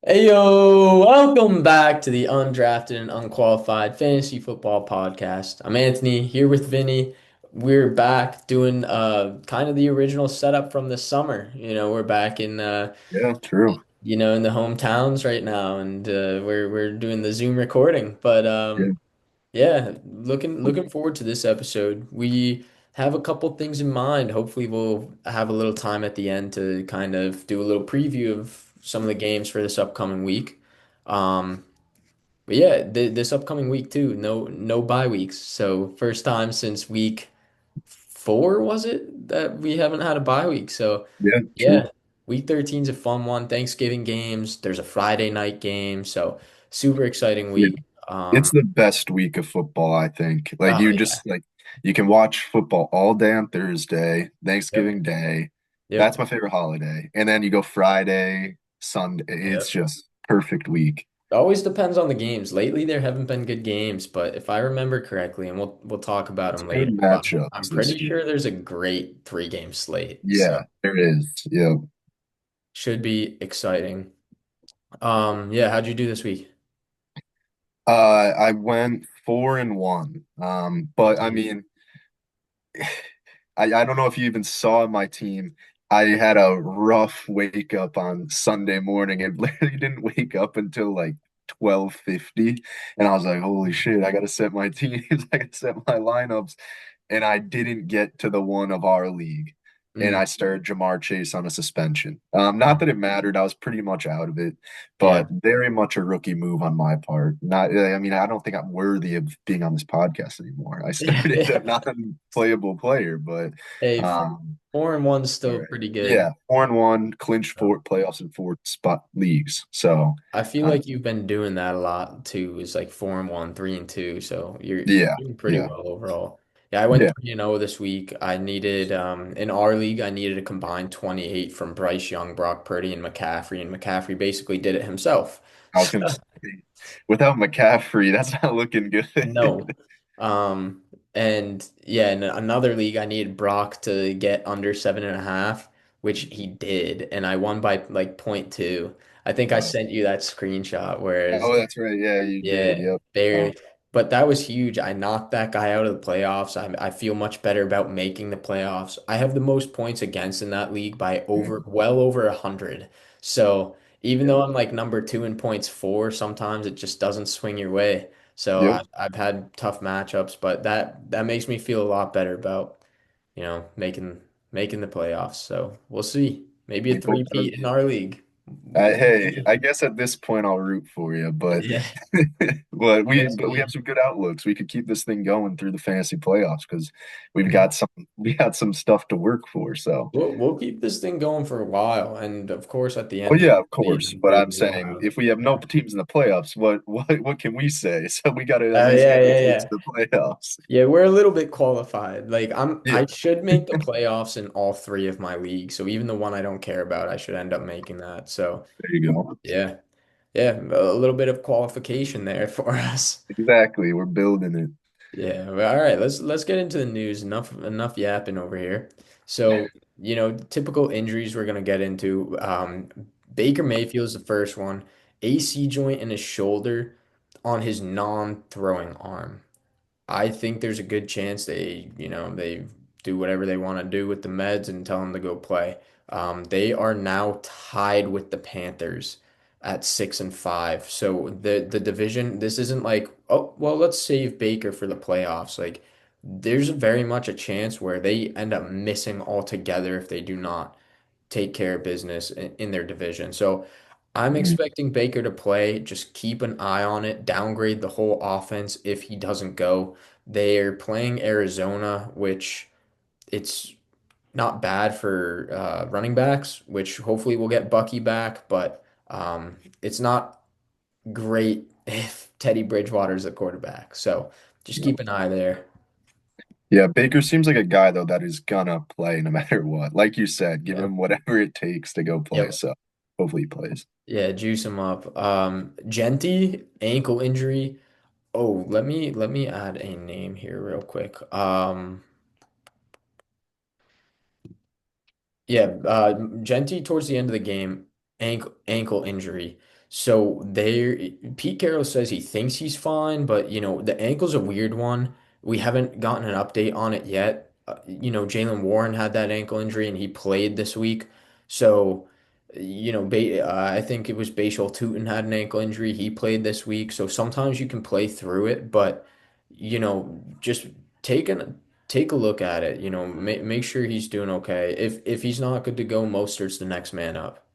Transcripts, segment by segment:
Hey yo, welcome back to the Undrafted and Unqualified Fantasy Football Podcast. I'm Anthony here with Vinny. We're back doing kind of the original setup from the summer. We're back in Yeah, true. in the hometowns right now and we're doing the Zoom recording. But Yeah. yeah, looking forward to this episode. We have a couple things in mind. Hopefully we'll have a little time at the end to kind of do a little preview of some of the games for this upcoming week. Um, but yeah, this upcoming week too, no bye weeks. So first time since week four, was it, that we haven't had a bye week. So Yeah, yeah, true. week 13 is a fun one. Thanksgiving games. There's a Friday night game. So super exciting Yeah. week. It's the best week of football, I think. Like Oh you yeah. just like you can watch football all day on Thursday, Yep. Thanksgiving Day. Yep. That's my favorite holiday. And then you go Friday, Sunday. It's Yep. just perfect week. It always depends on the games. Lately, there haven't been good games, but if I remember correctly, and we'll talk about It's them good later, but I'm matchups this pretty year. sure there's a great three-game slate, so Yeah, there is. Yeah. should be exciting. Yeah, how'd you do this week? I went 4-1. But I Jeez. mean, I don't know if you even saw my team. I had a rough wake up on Sunday morning and literally didn't wake up until like 12:50. And I was like, holy shit, I gotta set my teams, I gotta set my lineups. And I didn't get to the one of our league. And Mm, I started Jamar Chase on a suspension. Not that it mattered, I was pretty much out of it, yeah. but very much a rookie move on my part. Not, I mean, I don't think I'm worthy of being on this podcast anymore. I started a non-playable player, but Hey, um, 4-1's all still right. pretty good. Yeah, 4-1, clinched four playoffs in four spot leagues. So, I feel uh, like you've been doing that a lot too. It's like 4-1, 3-2. So you're yeah, doing pretty yeah, well overall. Yeah, I went yeah. 3-0 this week. I needed in our league, I needed a combined 28 from Bryce Young, Brock Purdy, and McCaffrey basically did it himself. I was gonna say, without McCaffrey, that's not looking good. No. Um, and yeah, in another league, I needed Brock to get under 7.5, which he did, and I won by like point 0.2. I think I Oh, sent you that screenshot, whereas oh, that's right. Yeah, you did. yeah, Yep. there. But that was huge. I knocked that guy out of the playoffs. I feel much better about making the playoffs. I have the most points against in that league by well over 100. So even Yep. though I'm like number two in points four, sometimes it just doesn't swing your way. So Yep. I've had tough matchups, but that makes me feel a lot better about, making the playoffs. So we'll see. Maybe a We hope so. three-peat in our league. We'll Hey, see. I guess at this point I'll root for you, but Yeah, we'll we have see. some good outlooks. We could keep this thing going through the fantasy playoffs because we got some stuff to work for. So, We'll keep this thing going for a while, and of course, at the oh end of yeah, of the course. season, But I'm we'll saying have if we have no yeah. teams in the playoffs, what can we say? So we got to at Oh least yeah, make it yeah, to yeah. the playoffs. Yeah, we're a little bit qualified. Like Yeah, I should make the playoffs in all three of my leagues. So even the one I don't care about, I should end up making that. So there you go. yeah, yeah, a little bit of qualification there for us. Exactly. We're building it. Yeah. Well, all right. Let's get into the news. Enough yapping over here. So, typical injuries we're gonna get into. Baker Mayfield's the first one. AC joint in his shoulder on his non-throwing arm. I think there's a good chance they do whatever they want to do with the meds and tell him to go play. They are now tied with the Panthers at 6-5. So the division, this isn't like, oh, well, let's save Baker for the playoffs. Like there's very much a chance where they end up missing altogether if they do not take care of business in their division. So I'm Mhm. expecting Baker to play. Just keep an eye on it. Downgrade the whole offense if he doesn't go. They're playing Arizona, which it's not bad for running backs, which hopefully we'll get Bucky back, but it's not great if Teddy Bridgewater's the quarterback. So just keep an eye there. Yeah, Baker seems like a guy though that is gonna play no matter what. Like you said, give Yeah. him whatever it takes to go play. Yep. So hopefully he plays. Yeah, juice him up. Genty, ankle injury. Oh, let me add a name here real quick. Yeah, Genti towards the end of the game, ankle injury. So they Pete Carroll says he thinks he's fine, but the ankle's a weird one. We haven't gotten an update on it yet. Jalen Warren had that ankle injury and he played this week. So, I think it was Bashal Tutin had an ankle injury. He played this week. So sometimes you can play through it, but just take an take a look at it. Make sure he's doing okay. If he's not good to go, Mostert's the next man up.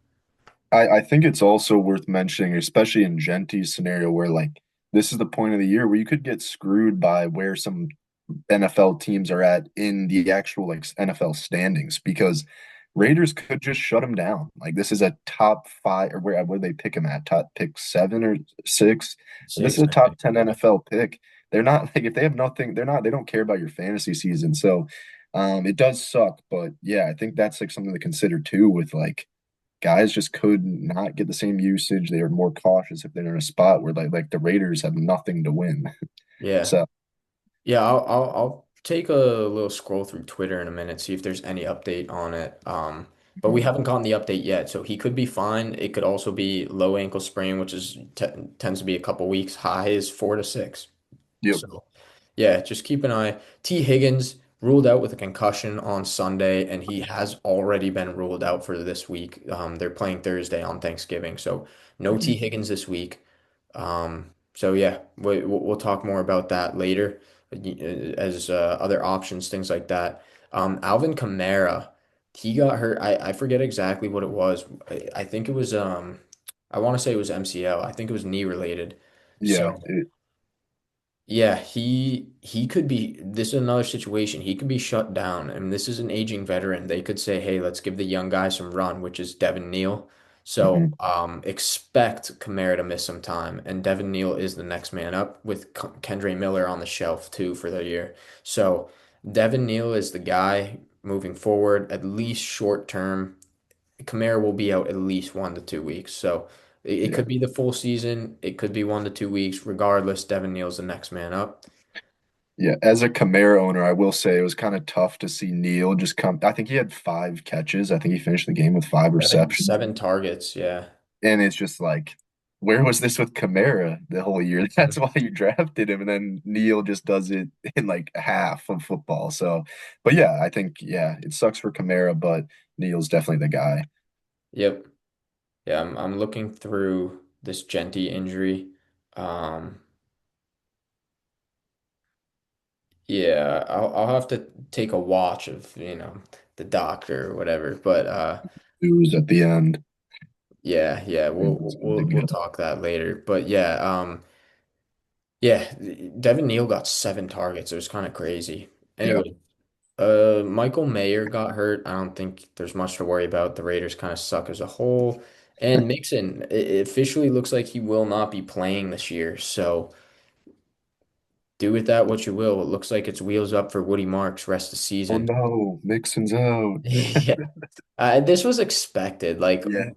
I think it's also worth mentioning, especially in Genti's scenario, where like this is the point of the year where you could get screwed by where some NFL teams are at in the actual like NFL standings because Raiders could just shut him down. Like this is a top five or where they pick him at? Top pick 7 or 6. This is Six, a I top think. 10 NFL pick. They're not like if they have nothing, they don't care about your fantasy season. So it does suck, but yeah, I think that's like something to consider too with like guys just could not get the same usage. They are more cautious if they're in a spot where like the Raiders have nothing to win. Yeah. So Yeah, I'll take a little scroll through Twitter in a minute, see if there's any update on it. But we mhm. haven't gotten the update yet, so he could be fine. It could also be low ankle sprain, which is t tends to be a couple weeks. High is 4 to 6. Yep. So yeah, just keep an eye. T. Higgins ruled out with a concussion on Sunday, and he has already been ruled out for this week. They're playing Thursday on Thanksgiving, so no T. Mhm. Higgins this week. So yeah, we'll talk more about that later, as other options, things like that. Alvin Kamara, he got hurt. I forget exactly what it was. I think it was I want to say it was MCL. I think it was knee related. Yeah. So. Yeah, he could be. This is another situation. He could be shut down, and this is an aging veteran. They could say, "Hey, let's give the young guy some run," which is Devin Neal. So, Mhm. expect Kamara to miss some time, and Devin Neal is the next man up with Kendre Miller on the shelf too for the year. So, Devin Neal is the guy moving forward, at least short term. Kamara will be out at least 1 to 2 weeks. So it Yeah. could be the full season. It could be 1 to 2 weeks. Regardless, Devin Neal's the next man up. Yeah. As a Camaro owner, I will say it was kind of tough to see Neil just come. I think he had 5 catches. I think he finished the game with 5 receptions. 7 targets. Yeah. And it's just like, where was this with Kamara the whole year? That's why you drafted him. And then Neil just does it in like half of football. So, but yeah, I think, yeah, it sucks for Kamara, but Neil's definitely the guy. Yep. Yeah. I'm looking through this Genty injury. Um, yeah, I'll have to take a watch of, the doctor or whatever. But News at the end. yeah, yeah, I we'll think it's we'll gonna we'll be we'll good. talk that later. But yeah, yeah, Devin Neal got 7 targets. It was kind of crazy. Yeah. Anyway, Michael Mayer got hurt. I don't think there's much to worry about. The Raiders kind of suck as a whole. And Mixon, it officially looks like he will not be playing this year. So do with that what you will. It looks like it's wheels up for Woody Marks rest of the Oh season. no, Mixon's out. Yeah. This was expected. Like Yeah.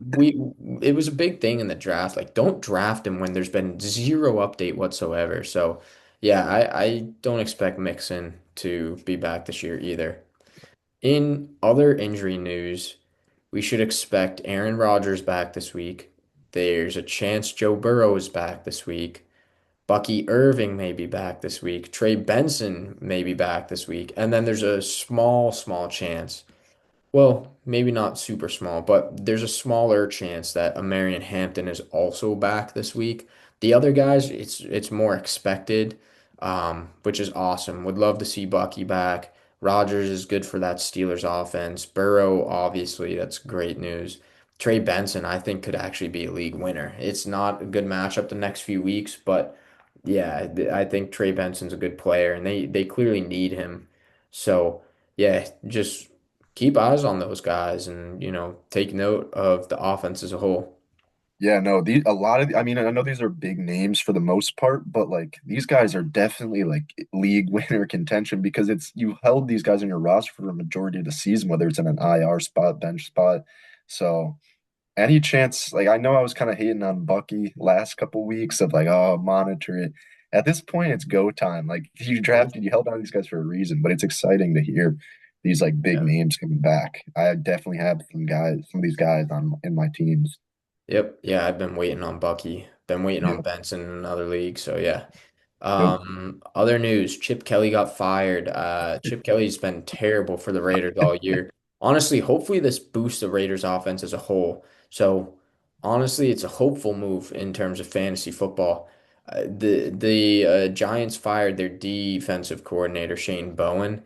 it was a big thing in the draft. Like, don't draft him when there's been zero update whatsoever. So, yeah, I don't expect Mixon to be back this year either. In other injury news, we should expect Aaron Rodgers back this week. There's a chance Joe Burrow is back this week. Bucky Irving may be back this week. Trey Benson may be back this week. And then there's a small chance, well, maybe not super small, but there's a smaller chance that Amarian Hampton is also back this week. The other guys, it's more expected, which is awesome. Would love to see Bucky back. Rodgers is good for that Steelers offense. Burrow, obviously, that's great news. Trey Benson, I think, could actually be a league winner. It's not a good matchup the next few weeks, but yeah, I think Trey Benson's a good player, and they clearly need him. So yeah, just keep eyes on those guys and, take note of the offense as a whole. Yeah, no, a lot of I mean, I know these are big names for the most part, but like these guys are definitely like league winner contention because it's you held these guys on your roster for the majority of the season, whether it's in an IR spot, bench spot. So any chance, like I know I was kind of hating on Bucky last couple weeks of like, oh, monitor it. At this point, it's go time. Like you held on these guys for a reason, but it's exciting to hear these like big Yeah. names coming back. I definitely have some of these guys on in my teams. Yep. Yeah, I've been waiting on Bucky. Been waiting on Yep. Benson in another league. So yeah. Yep. Other news, Chip Kelly got fired. Chip Kelly's been terrible for the Raiders all year. Honestly, hopefully this boosts the Raiders offense as a whole. So honestly, it's a hopeful move in terms of fantasy football. The Giants fired their defensive coordinator Shane Bowen.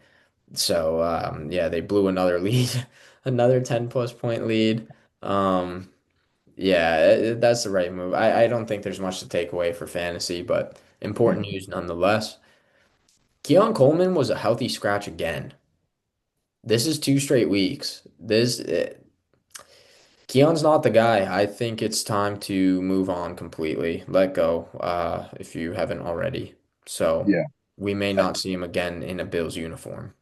So yeah, they blew another lead, another 10 plus point lead. Um, yeah, that's the right move. I don't think there's much to take away for fantasy, but important Mhm. news nonetheless. Keon Coleman was a healthy scratch again. This is 2 straight weeks. Keon's not the guy. I think it's time to move on completely. Let go, if you haven't already. So Yeah. we may I- not see him again in a Bills uniform.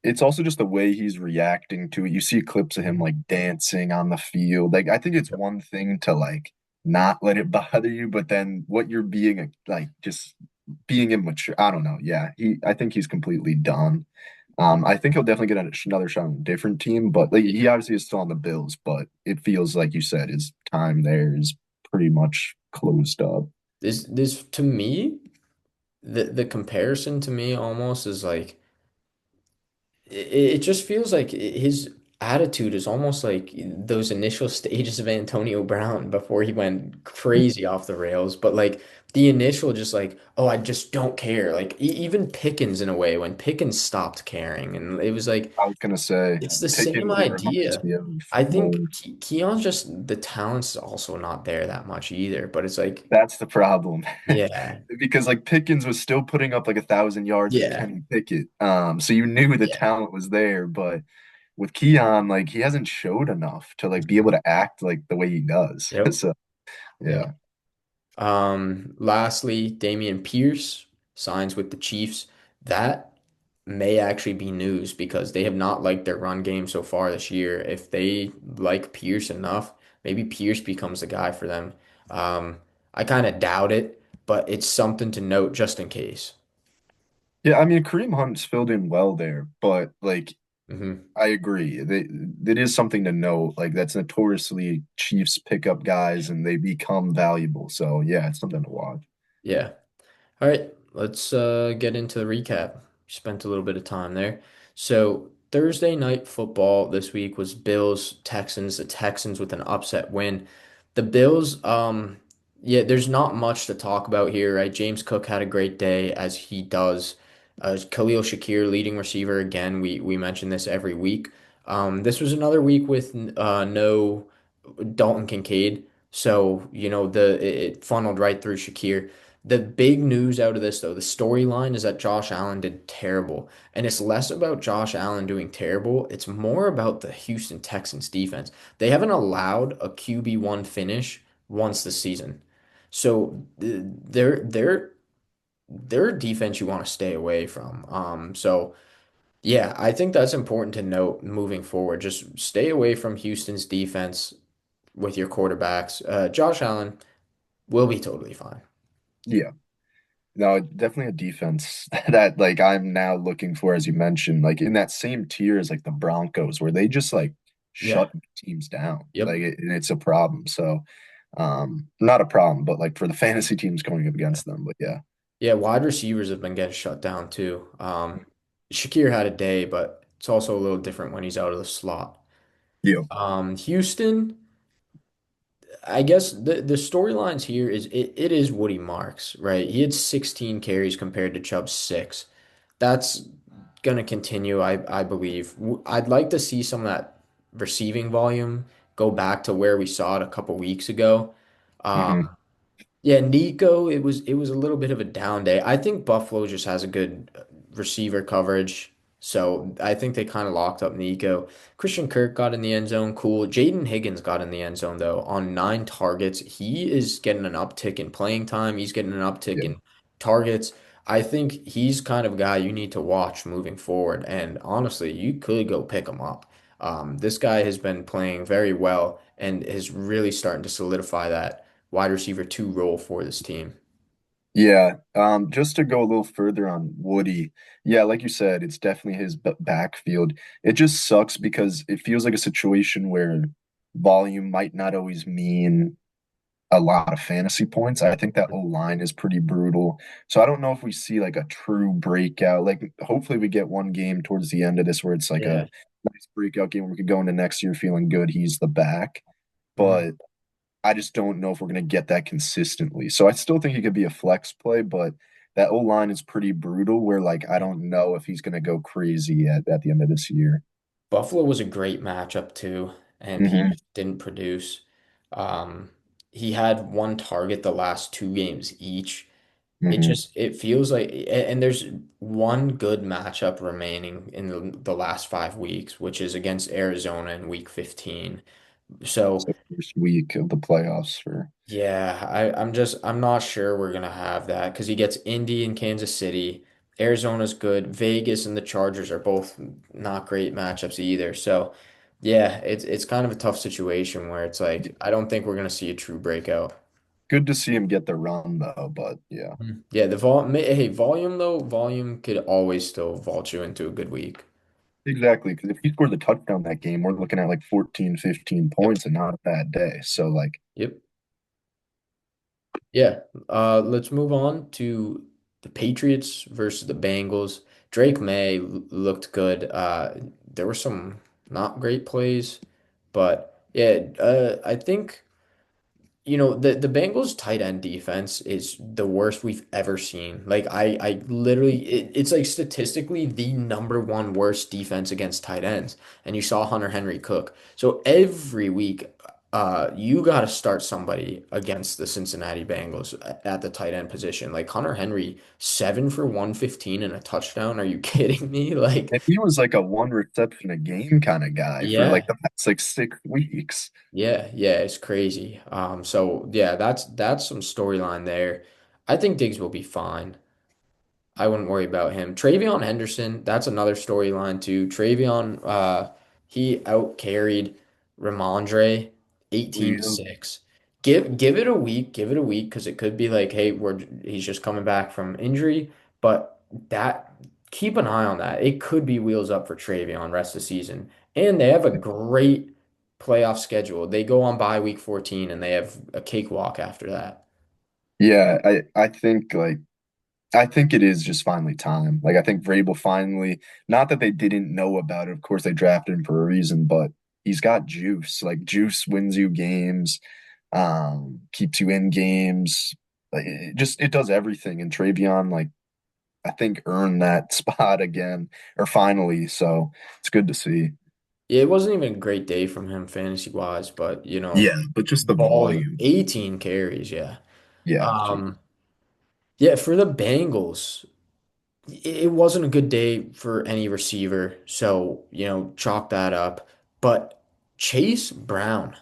It's also just the way he's reacting to it. You see clips of him like dancing on the field. Like I think it's Yep. one thing to like not let it bother you, but then what you're being like just being immature. I don't know. Yeah, I think he's completely done. I think he'll definitely get another shot on a different team, but like he obviously is still on the Bills, but it feels like you said his time there is pretty much closed up. This to me, the comparison to me almost is like it just feels like his attitude is almost like those initial stages of Antonio Brown before he went crazy off the rails. But like the initial, just like, oh, I just don't care. Like even Pickens in a way, when Pickens stopped caring, and it was like I was gonna say it's the same Pickens reminds idea. me of I think more. Keon's just the talent's also not there that much either. But it's like, That's the problem. yeah, Because like Pickens was still putting up like 1,000 yards with yeah, Kenny Pickett. So you knew the yeah, talent was there, but with Keon, like he hasn't showed enough to like be able to act like the way he does. yep, So yep. yeah. Lastly, Damian Pierce signs with the Chiefs. That may actually be news because they have not liked their run game so far this year. If they like Pierce enough, maybe Pierce becomes the guy for them. Um, I kind of doubt it, but it's something to note just in case. Yeah, I mean Kareem Hunt's filled in well there, but like Hmm. I agree. It is something to note. Like that's notoriously Chiefs pick up guys and they become valuable. So yeah, it's something to watch. Yeah. All right, let's get into the recap. Spent a little bit of time there. So Thursday night football this week was Bills Texans. The Texans with an upset win. The Bills, yeah, there's not much to talk about here, right? James Cook had a great day as he does. Khalil Shakir, leading receiver again. We mention this every week. This was another week with no Dalton Kincaid, so it funneled right through Shakir. The big news out of this, though, the storyline is that Josh Allen did terrible. And it's less about Josh Allen doing terrible. It's more about the Houston Texans defense. They haven't allowed a QB1 finish once this season. So they're a defense you want to stay away from. So yeah, I think that's important to note moving forward. Just stay away from Houston's defense with your quarterbacks. Josh Allen will be totally fine. Yeah. No, definitely a defense that like I'm now looking for, as you mentioned, like in that same tier as like the Broncos, where they just like Yeah. shut teams down. Yep. And it's a problem. So, not a problem, but like for the fantasy teams going up against them. But yeah, Yeah, wide receivers have been getting shut down too. Shakir had a day, but it's also a little different when he's out of the slot. yeah, Houston, I guess the storylines here is it is Woody Marks, right? He had 16 carries compared to Chubb's 6. That's gonna continue, I believe. I'd like to see some of that receiving volume go back to where we saw it a couple weeks ago. Um, hmm Yeah, Nico, it was a little bit of a down day. I think Buffalo just has a good receiver coverage. So I think they kind of locked up Nico. Christian Kirk got in the end zone. Cool. Jaden Higgins got in the end zone though on 9 targets. He is getting an uptick in playing time. He's getting an uptick yeah, in targets. I think he's kind of a guy you need to watch moving forward. And honestly, you could go pick him up. This guy has been playing very well and is really starting to solidify that wide receiver 2 role for this team. yeah. Just to go a little further on Woody, yeah, like you said, it's definitely his backfield. It just sucks because it feels like a situation where volume might not always mean a lot of fantasy points. I think that O-line is pretty brutal. So I don't know if we see like a true breakout. Like hopefully we get one game towards the end of this where it's like Yeah. a nice breakout game where we could go into next year feeling good he's the back. Mhm. But I just don't know if we're going to get that consistently. So I still think he could be a flex play, but that O-line is pretty brutal where like I don't know if he's going to go crazy at the end of this year. Buffalo was a great matchup too, and he Hmm. just didn't produce. Um, he had one target the last two games each. Hmm. It feels like, and there's one good matchup remaining in the last 5 weeks, which is against Arizona in week 15. So So first week of the playoffs for yeah, I'm not sure we're gonna have that because he gets Indy and Kansas City. Arizona's good. Vegas and the Chargers are both not great matchups either. So yeah, it's kind of a tough situation where it's like I don't think we're gonna see a true breakout. good to see him get the run though, but yeah. Yeah, the volume though, volume could always still vault you into a good week. Exactly, because if he scored the touchdown that game, we're looking at like 14, 15 Yep. points and not a bad day. So like Yep. Yeah. Let's move on to the Patriots versus the Bengals. Drake May looked good. There were some not great plays, but yeah, I think. The Bengals tight end defense is the worst we've ever seen. Like I literally it's like statistically the number one worst defense against tight ends. And you saw Hunter Henry cook. So every week you got to start somebody against the Cincinnati Bengals at the tight end position. Like Hunter Henry 7 for 115 and a touchdown. Are you kidding me? Like and he was like a one reception a game kind of guy for like yeah. the past like 6 weeks. Yeah, it's crazy. So yeah, that's some storyline there. I think Diggs will be fine. I wouldn't worry about him. Travion Henderson, that's another storyline too. Travion, he out carried Ramondre 18 to We 6. Give it a week because it could be like, hey, he's just coming back from injury, but that keep an eye on that. It could be wheels up for Travion rest of the season. And they have a great playoff schedule. They go on bye week 14 and they have a cakewalk after that. Yeah, I think it is just finally time. Like I think Vrabel finally, not that they didn't know about it. Of course, they drafted him for a reason, but he's got juice. Like juice wins you games, keeps you in games. Like it does everything. And Travion, like I think, earned that spot again or finally. So it's good to see. Yeah, it wasn't even a great day from him fantasy wise, but Yeah, but just the volume, volume. 18 carries, yeah. Yeah, geez. Um, yeah, for the Bengals, it wasn't a good day for any receiver, so chalk that up. But Chase Brown,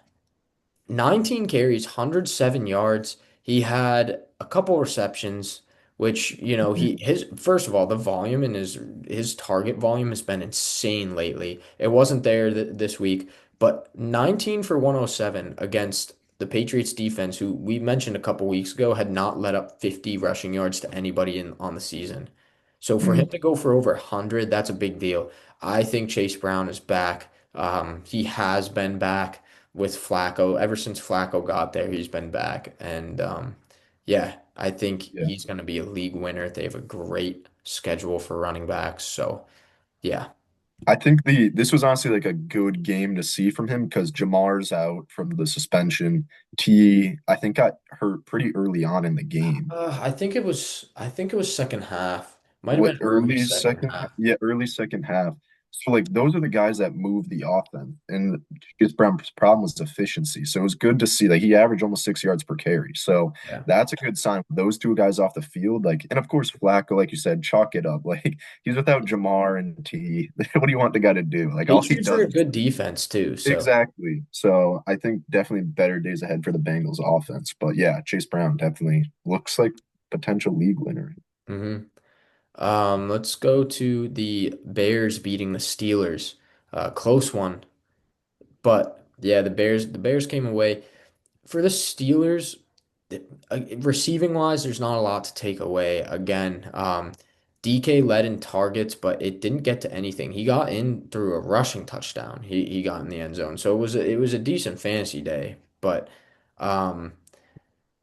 19 carries, 107 yards. He had a couple receptions, which, Mhm. his first of all, the volume and his target volume has been insane lately. It wasn't there this week, but 19 for 107 against the Patriots defense, who we mentioned a couple weeks ago had not let up 50 rushing yards to anybody on the season. So for him Mm. to go for over 100, that's a big deal. I think Chase Brown is back. He has been back with Flacco. Ever since Flacco got there, he's been back. And yeah, I think Yeah. he's going to be a league winner. They have a great schedule for running backs. So yeah. I think this was honestly like a good game to see from him because Jamar's out from the suspension. I think got hurt pretty early on in the game. I think it was second half. Might have What been early early second second? half. Yeah, early second half. So like those are the guys that move the offense. And his problem was efficiency. So it was good to see like he averaged almost 6 yards per carry. So Yeah. that's a good sign. Those two guys off the field, like, and of course Flacco, like you said, chalk it up. Like he's without Jamar and T. What do you want the guy to do? Like all he Patriots are does a is good defense too. So exactly. So I think definitely better days ahead for the Bengals offense. But yeah, Chase Brown definitely looks like potential league winner. hmm let's go to the Bears beating the Steelers. Close one. But yeah, the Bears came away. For the Steelers, receiving wise, there's not a lot to take away. Again, DK led in targets, but it didn't get to anything. He got in through a rushing touchdown. He got in the end zone, so it was a decent fantasy day. But um,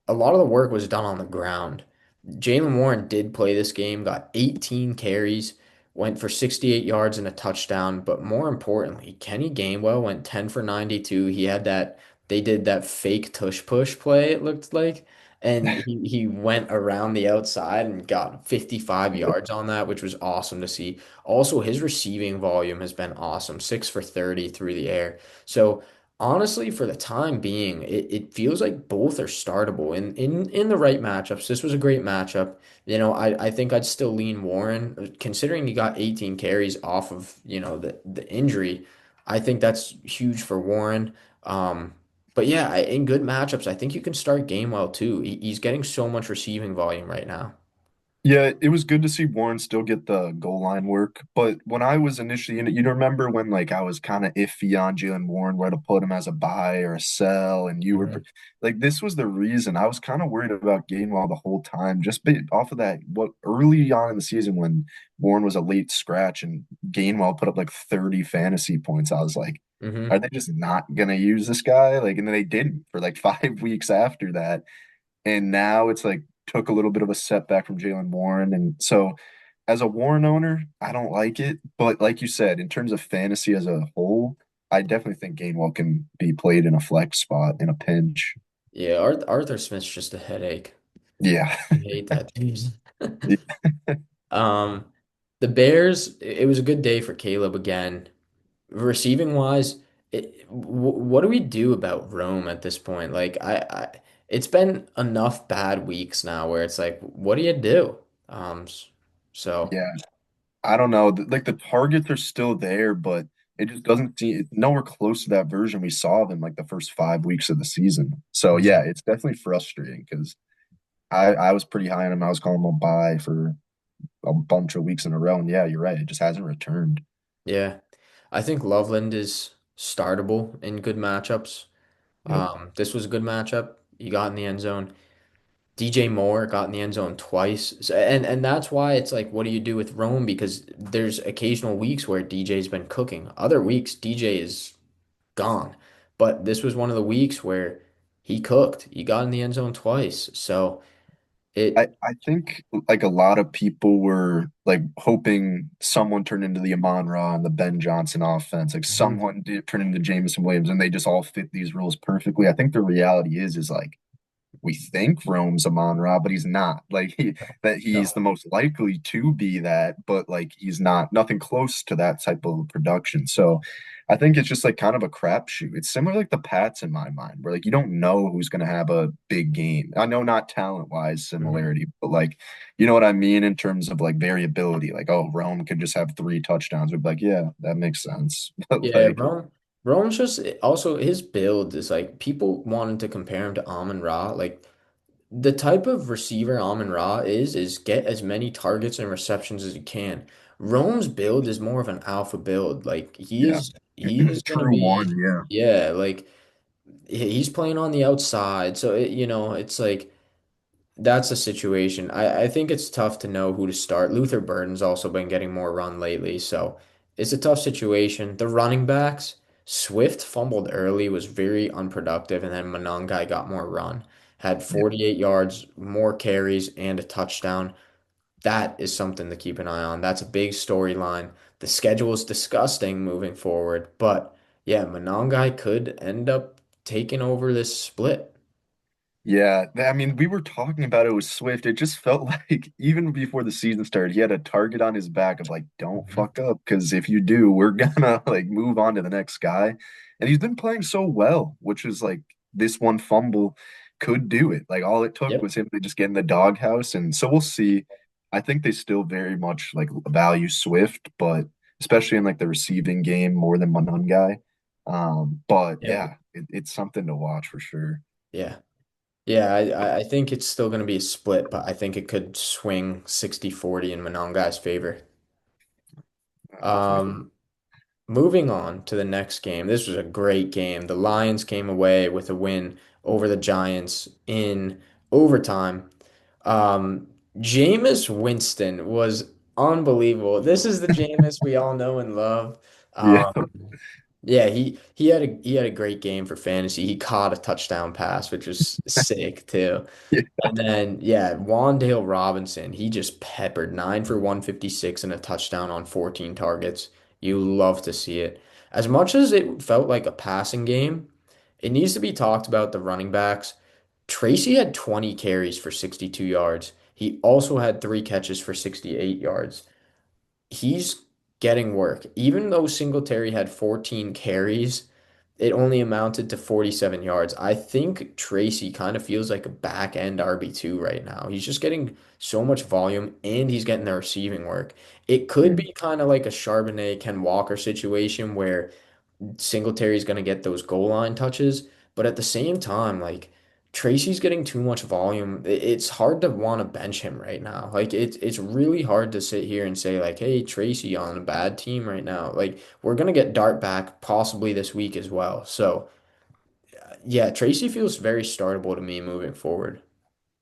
a lot of the work was done on the ground. Jalen Warren did play this game, got 18 carries, went for 68 yards and a touchdown. But more importantly, Kenny Gainwell went 10 for 92. They did that fake tush push play, it looked like. And he went around the outside and got 55 yards on that, which was awesome to see. Also, his receiving volume has been awesome, 6 for 30 through the air. So, honestly, for the time being, it feels like both are startable in the right matchups. This was a great matchup. I think I'd still lean Warren, considering he got 18 carries off of, the injury. I think that's huge for Warren. But yeah, in good matchups, I think you can start Gainwell too. He's getting so much receiving volume right now. Yeah, it was good to see Warren still get the goal line work. But when I was initially in it, you remember when like I was kind of iffy on Jalen Warren, where to put him as a buy or a sell, and you were Mhm. like, this was the reason I was kind of worried about Gainwell the whole time, just off of that. What early on in the season when Warren was a late scratch and Gainwell put up like 30 fantasy points, I was like, are Hmm. they just not gonna use this guy? Like, and then they didn't for like 5 weeks after that. And now it's like took a little bit of a setback from Jalen Warren. And so as a Warren owner, I don't like it. But like you said, in terms of fantasy as a whole, I definitely think Gainwell can be played in a flex spot in a pinch. Yeah, Arthur Smith's just a headache. Yeah. I hate that dude. Um, the Bears, it was a good day for Caleb again. Receiving wise, what do we do about Rome at this point? Like, it's been enough bad weeks now where it's like, what do you do? So Yeah. I don't know. Like the targets are still there, but it just doesn't seem it's nowhere close to that version we saw of him like the first 5 weeks of the season. So yeah, Mhm. it's definitely frustrating because I was pretty high on him. I was calling him a buy for a bunch of weeks in a row. And yeah, you're right. It just hasn't returned. Yeah, I think Loveland is startable in good matchups. Yep. This was a good matchup. He got in the end zone. DJ Moore got in the end zone twice. And that's why it's like, what do you do with Rome? Because there's occasional weeks where DJ's been cooking. Other weeks, DJ is gone. But this was one of the weeks where he cooked. He got in the end zone twice. So it, I think like a lot of people were like hoping someone turned into the Amon Ra and the Ben Johnson offense. Like Mhm. someone did turn into Jameson Williams and they just all fit these rules perfectly. I think the reality is like we think Rome's Amon Ra, but he's not. Like that he's the No. most likely to be that, but like he's not nothing close to that type of production. So I think it's just like kind of a crapshoot. It's similar like the Pats in my mind, where like you don't know who's gonna have a big game. I know not talent wise Mhm. similarity, but like you know what I mean in terms of like variability. Like, oh, Rome could just have 3 touchdowns. We'd be like, yeah, that makes sense. But Yeah, like, Rome's just also his build is like people wanted to compare him to Amon Ra. Like the type of receiver Amon Ra is get as many targets and receptions as you can. Rome's build is more of an alpha build. Like yeah. he is gonna True be, one, yeah. yeah, like he's playing on the outside. So it's like that's the situation. I think it's tough to know who to start. Luther Burden's also been getting more run lately, so it's a tough situation. The running backs, Swift fumbled early, was very unproductive, and then Monangai got more run, had Yeah. 48 yards, more carries, and a touchdown. That is something to keep an eye on. That's a big storyline. The schedule is disgusting moving forward, but yeah, Monangai could end up taking over this split. Yeah, I mean, we were talking about it with Swift. It just felt like even before the season started, he had a target on his back of like, don't Mhm. fuck up, because if you do, we're gonna like move on to the next guy. And he's been playing so well, which is like this one fumble could do it. Like all it took Yep. was him to just get in the doghouse. And so we'll see. I think they still very much like value Swift, but especially in like the receiving game more than one guy. But Yeah. yeah, it's something to watch for sure. Yeah. Yeah, I think it's still going to be a split, but I think it could swing 60-40 in Monongah's favor. Hopefully. Um, Moving on to the next game. This was a great game. The Lions came away with a win over the Giants in overtime. Um, Jameis Winston was unbelievable. This is the Jameis we all know and love. Yeah. Um, Yeah, he had a great game for fantasy. He caught a touchdown pass, which was sick too. Yeah. And then yeah, Wandale Robinson, he just peppered 9 for 156 and a touchdown on 14 targets. You love to see it. As much as it felt like a passing game, it needs to be talked about the running backs. Tracy had 20 carries for 62 yards. He also had 3 catches for 68 yards. He's getting work. Even though Singletary had 14 carries, it only amounted to 47 yards. I think Tracy kind of feels like a back end RB2 right now. He's just getting so much volume and he's getting the receiving work. It could Mm. be kind of like a Charbonnet, Ken Walker situation where Singletary's going to get those goal line touches, but at the same time, like Tracy's getting too much volume. It's hard to want to bench him right now. Like it's really hard to sit here and say like, "Hey, Tracy on a bad team right now." Like we're going to get Dart back possibly this week as well. So, yeah, Tracy feels very startable to me moving forward.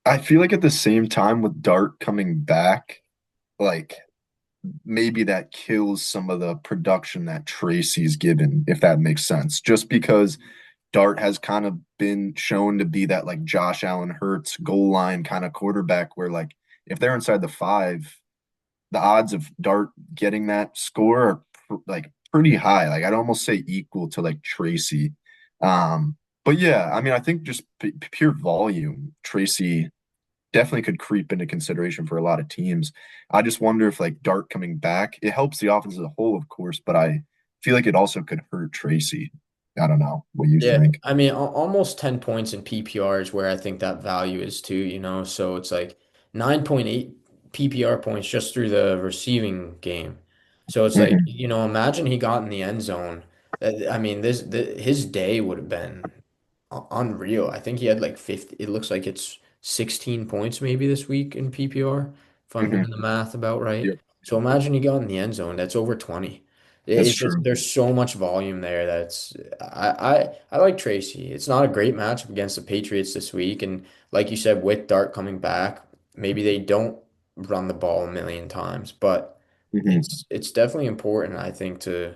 I feel like at the same time with Dart coming back, like maybe that kills some of the production that Tracy's given, if that makes sense. Just because Dart has kind of been shown to be that like Josh Allen Hurts goal line kind of quarterback where like if they're inside the five, the odds of Dart getting that score are like pretty high. Like I'd almost say equal to like Tracy. But yeah, I mean, I think just pure volume, Tracy definitely could creep into consideration for a lot of teams. I just wonder if like Dart coming back, it helps the offense as a whole, of course, but I feel like it also could hurt Tracy. I don't know what you Yeah, think. I mean, almost 10 points in PPR is where I think that value is too, you know? So it's like 9.8 PPR points just through the receiving game. So it's like, Hmm. imagine he got in the end zone. I mean, his day would have been unreal. I think he had like 50, it looks like it's 16 points maybe this week in PPR, if I'm Hmm. doing the math about right. Yep, So imagine he got in the end zone. That's over 20. that's It's just true. there's so much volume there that's I like Tracy. It's not a great matchup against the Patriots this week. And like you said, with Dart coming back, maybe they don't run the ball a million times, but Hmm. it's definitely important, I think, to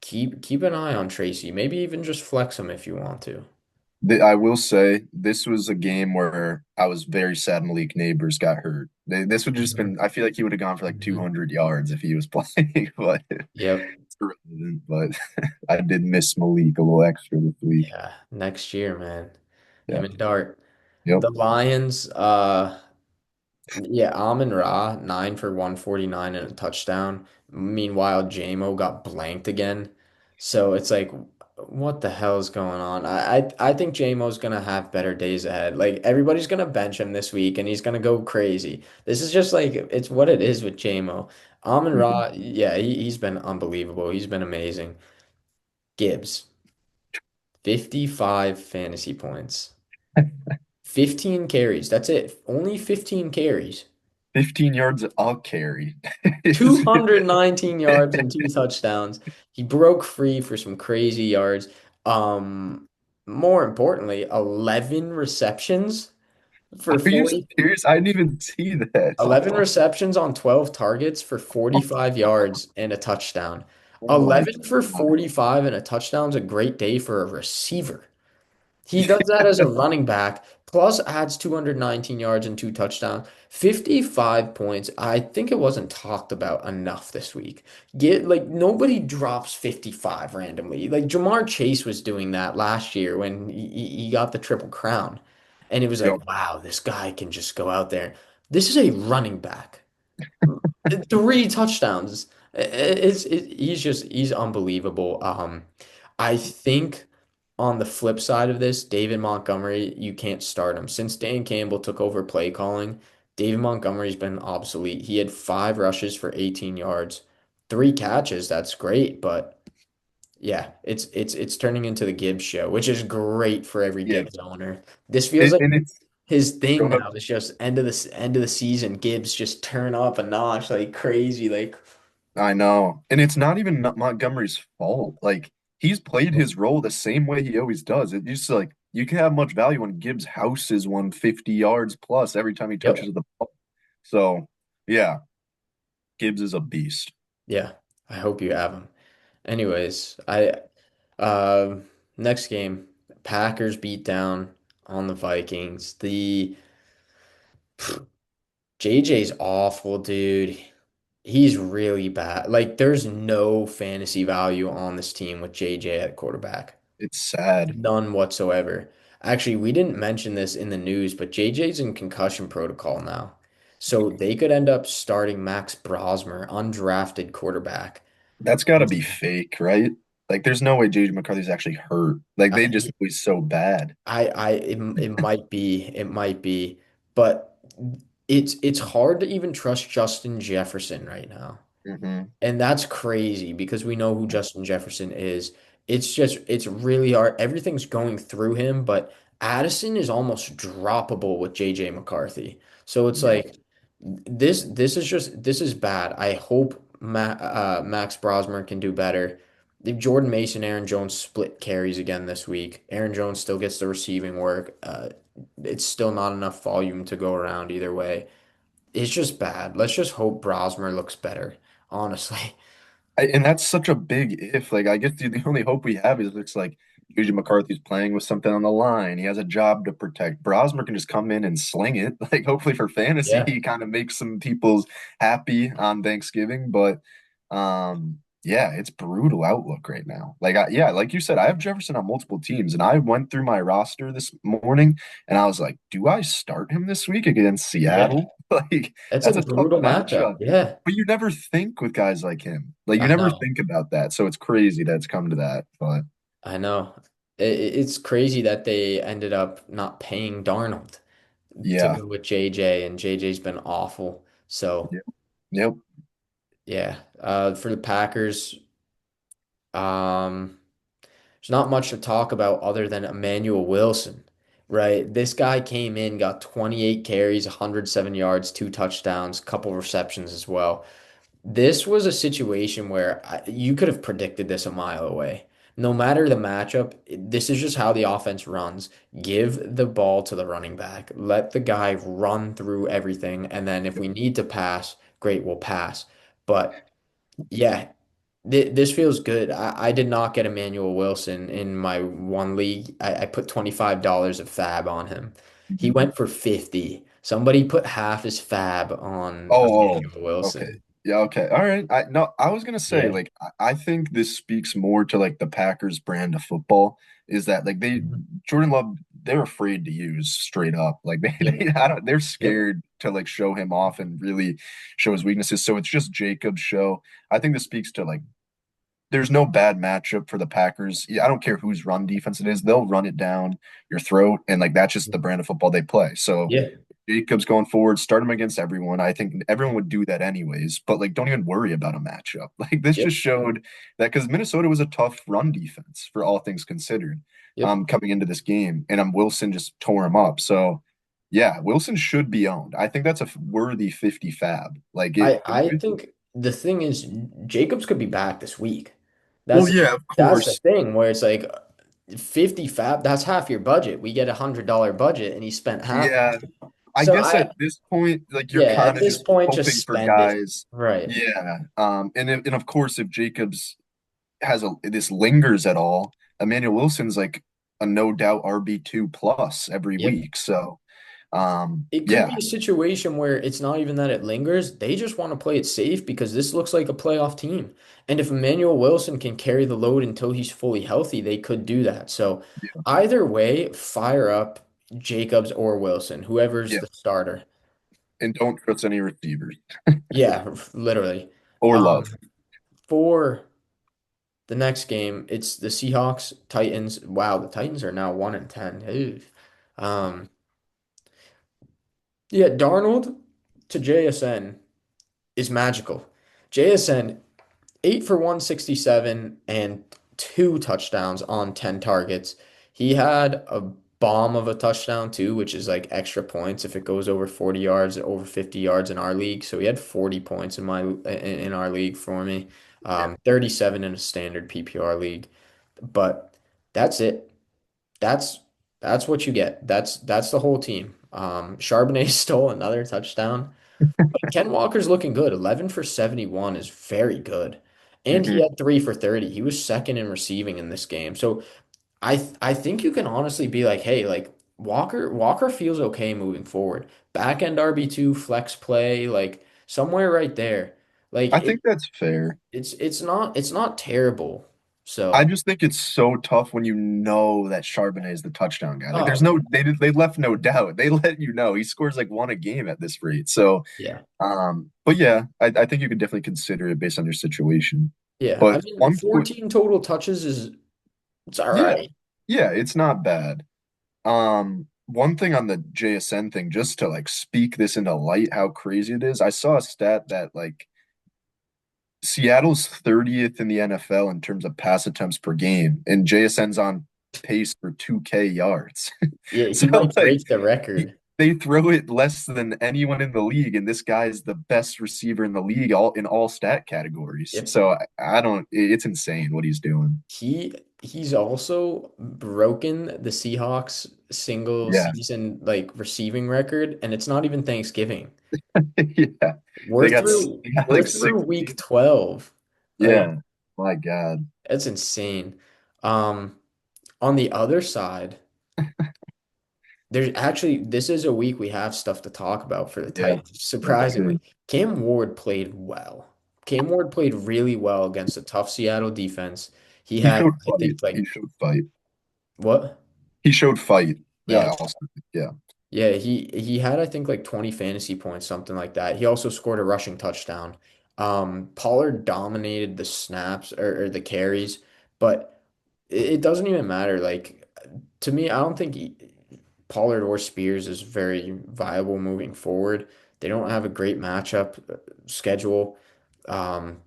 keep an eye on Tracy. Maybe even just flex him if you want to. I will say this was a game where I was very sad Malik Neighbors got hurt. This would just Mhm. been, I feel like he would have gone for like Mhm. 200 yards if he was playing, but Yep. it's irrelevant. But I did miss Malik a little extra this week. Yeah. Next year, man. Yeah. Him and Dart. Yep. The Lions, yeah, Amon Ra, 9 for 149 and a touchdown. Meanwhile, JMO got blanked again. So it's like, what the hell is going on? I think JMO's gonna have better days ahead. Like everybody's gonna bench him this week and he's gonna go crazy. This is just like it's what it is with JMO. Amon Mhm. Ra, yeah, he's been unbelievable. He's been amazing. Gibbs, 55 fantasy points. 15 carries. That's it. Only 15 carries. 15 yards a carry. Is- 219 yards and 2 touchdowns. He broke free for some crazy yards. Um, More importantly, 11 receptions for Are you 40, serious? I didn't even see that. 11 receptions on 12 targets for 45 yards and a touchdown. Oh my 11 for God. 45 and a touchdown is a great day for a receiver. He does that as a running back, plus adds 219 yards and 2 touchdowns. 55 points. I think it wasn't talked about enough this week. Get like nobody drops 55 randomly. Like Jamar Chase was doing that last year when he got the triple crown. And it was Yo, like, wow, this guy can just go out there. This is a running back. 3 touchdowns. He's unbelievable. I think on the flip side of this, David Montgomery, you can't start him. Since Dan Campbell took over play calling, David Montgomery's been obsolete. He had 5 rushes for 18 yards, 3 catches. That's great, but yeah, it's turning into the Gibbs show, which is great for every yeah. Gibbs owner. This feels like And it's his go thing ahead. now. It's just end of the season. Gibbs just turn up a notch like crazy. Like I know. And it's not even Montgomery's fault. Like he's played his role the same way he always does. It just like you can have much value when Gibbs houses 150 yards plus every time he yep, touches the ball. So yeah, Gibbs is a beast. yeah. I hope you have him. Anyways, I next game, Packers beat down on the Vikings. The JJ's awful, dude. He's really bad. Like, there's no fantasy value on this team with JJ at quarterback. It's sad. None whatsoever. Actually, we didn't mention this in the news, but JJ's in concussion protocol now. So they could end up starting Max Brosmer, undrafted quarterback. That's got to be fake, right? Like, there's no way J.J. McCarthy's actually hurt. Like, they just he's so bad. It might be, but it's hard to even trust Justin Jefferson right now. Hmm. And that's crazy because we know who Justin Jefferson is. It's really hard. Everything's going through him, but Addison is almost droppable with JJ McCarthy. So it's Yeah. like this is bad. I hope Max Brosmer can do better. If Jordan Mason, Aaron Jones split carries again this week. Aaron Jones still gets the receiving work. It's still not enough volume to go around either way. It's just bad. Let's just hope Brosmer looks better, honestly. And that's such a big if. Like, I guess the only hope we have is it's like J.J. McCarthy's playing with something on the line. He has a job to protect. Brosmer can just come in and sling it. Like, hopefully for fantasy, Yeah, he kind of makes some people's happy on Thanksgiving. But yeah, it's brutal outlook right now. Like, yeah, like you said, I have Jefferson on multiple teams, and I went through my roster this morning, and I was like, do I start him this week against yeah. Seattle? Like, It's a that's a tough brutal matchup. matchup. Yeah, But you never think with guys like him. Like you I never know. think about that. So it's crazy that it's come to that. But I know. It's crazy that they ended up not paying Darnold to yeah. go with JJ, and JJ's been awful. So, Yep. Yep. yeah. For the Packers, um, there's not much to talk about other than Emmanuel Wilson, right? This guy came in, got 28 carries, 107 yards, two touchdowns, couple receptions as well. This was a situation where you could have predicted this a mile away. No matter the matchup, this is just how the offense runs. Give the ball to the running back. Let the guy run through everything. And then if we need to pass, great, we'll pass. But yeah, this feels good. I did not get Emmanuel Wilson in my one league. I put $25 of fab on him. He Mhm. went for 50. Somebody put half his fab on Oh, Emmanuel okay. Wilson. Yeah, okay. All right. I was gonna say, Yeah. like, I think this speaks more to like the Packers brand of football is that like they Mhm. Jordan Love, they're afraid to use straight up. Like Yep. I don't they're Yep. scared to like show him off and really show his weaknesses. So it's just Jacob's show. I think this speaks to like there's no bad matchup for the Packers. Yeah, I don't care whose run defense it is, they'll run it down your throat, and like that's just the brand of football they play. So Yeah. Jacobs going forward, start him against everyone. I think everyone would do that anyways, but like don't even worry about a matchup. Like this Yep. just showed that because Minnesota was a tough run defense for all things considered, Yep. coming into this game, and Wilson just tore him up. So yeah, Wilson should be owned. I think that's a worthy 50 fab. Like it. I think the thing is Jacobs could be back this week. Well, That's yeah, of that's the course. thing where it's like 50 fab, that's half your budget. We get $100 budget and he spent half. Yeah, I So guess I at this point, like you're yeah, kind at of this just point just hoping for spend it. guys. Right. Yeah. And of course, if Jacobs has this lingers at all, Emmanuel Wilson's like a no doubt RB2 plus every Yep. week. So, It could be yeah, a situation where it's not even that it lingers. They just want to play it safe because this looks like a playoff team. And if Emmanuel Wilson can carry the load until he's fully healthy, they could do that. So either way, fire up Jacobs or Wilson, whoever's yeah, the starter. and don't trust any receivers Yeah, literally. or love. Um, for the next game, it's the Seahawks, Titans. Wow, the Titans are now 1-10. Ew. Um, yeah, Darnold to JSN is magical. JSN 8 for 167 and two touchdowns on 10 targets. He had a bomb of a touchdown too, which is like extra points if it goes over 40 yards, over 50 yards in our league. So he had 40 points in our league for me. Yeah. 37 in a standard PPR league. But that's it. That's that's what you get. That's the whole team. Charbonnet stole another touchdown. Ken Walker's looking good. 11 for 71 is very good. And he Hmm. had 3 for 30. He was second in receiving in this game. So I think you can honestly be like, hey, like Walker feels okay moving forward. Back end RB2, flex play, like somewhere right there. Like I think that's fair. it's not terrible. I So just think it's so tough when you know that Charbonnet is the touchdown guy. Like, there's oh no they left no doubt. They let you know he scores like one a game at this rate. So, yeah. but yeah, I think you could definitely consider it based on your situation. Yeah. I But mean 14 total touches is it's all yeah, right. yeah, it's not bad. One thing on the JSN thing, just to like speak this into light, how crazy it is. I saw a stat that like Seattle's 30th in the NFL in terms of pass attempts per game, and JSN's on pace for 2K yards. Yeah, So he might like break the record. they throw it less than anyone in the league, and this guy is the best receiver in the league all in all stat categories. Yep. So I don't it's insane what he's doing. He's also broken the Seahawks single Yeah. season like receiving record, and it's not even Thanksgiving. Yeah. We're They got through they got we're like through 6 week games. 12. Like Yeah. My God. that's insane. Um, on the other side, there's actually this is a week we have stuff to talk about for the Yeah. Titans. That's Surprisingly, true. Cam Ward played well. Cam Ward played really well against a tough Seattle defense. He He had, showed I fight. think, He like showed fight. what? He showed fight. Yeah, Yeah, also. Yeah. yeah. He had, I think, like 20 fantasy points, something like that. He also scored a rushing touchdown. Pollard dominated the snaps or the carries, but it doesn't even matter. Like to me, I don't think Pollard or Spears is very viable moving forward. They don't have a great matchup schedule. Um,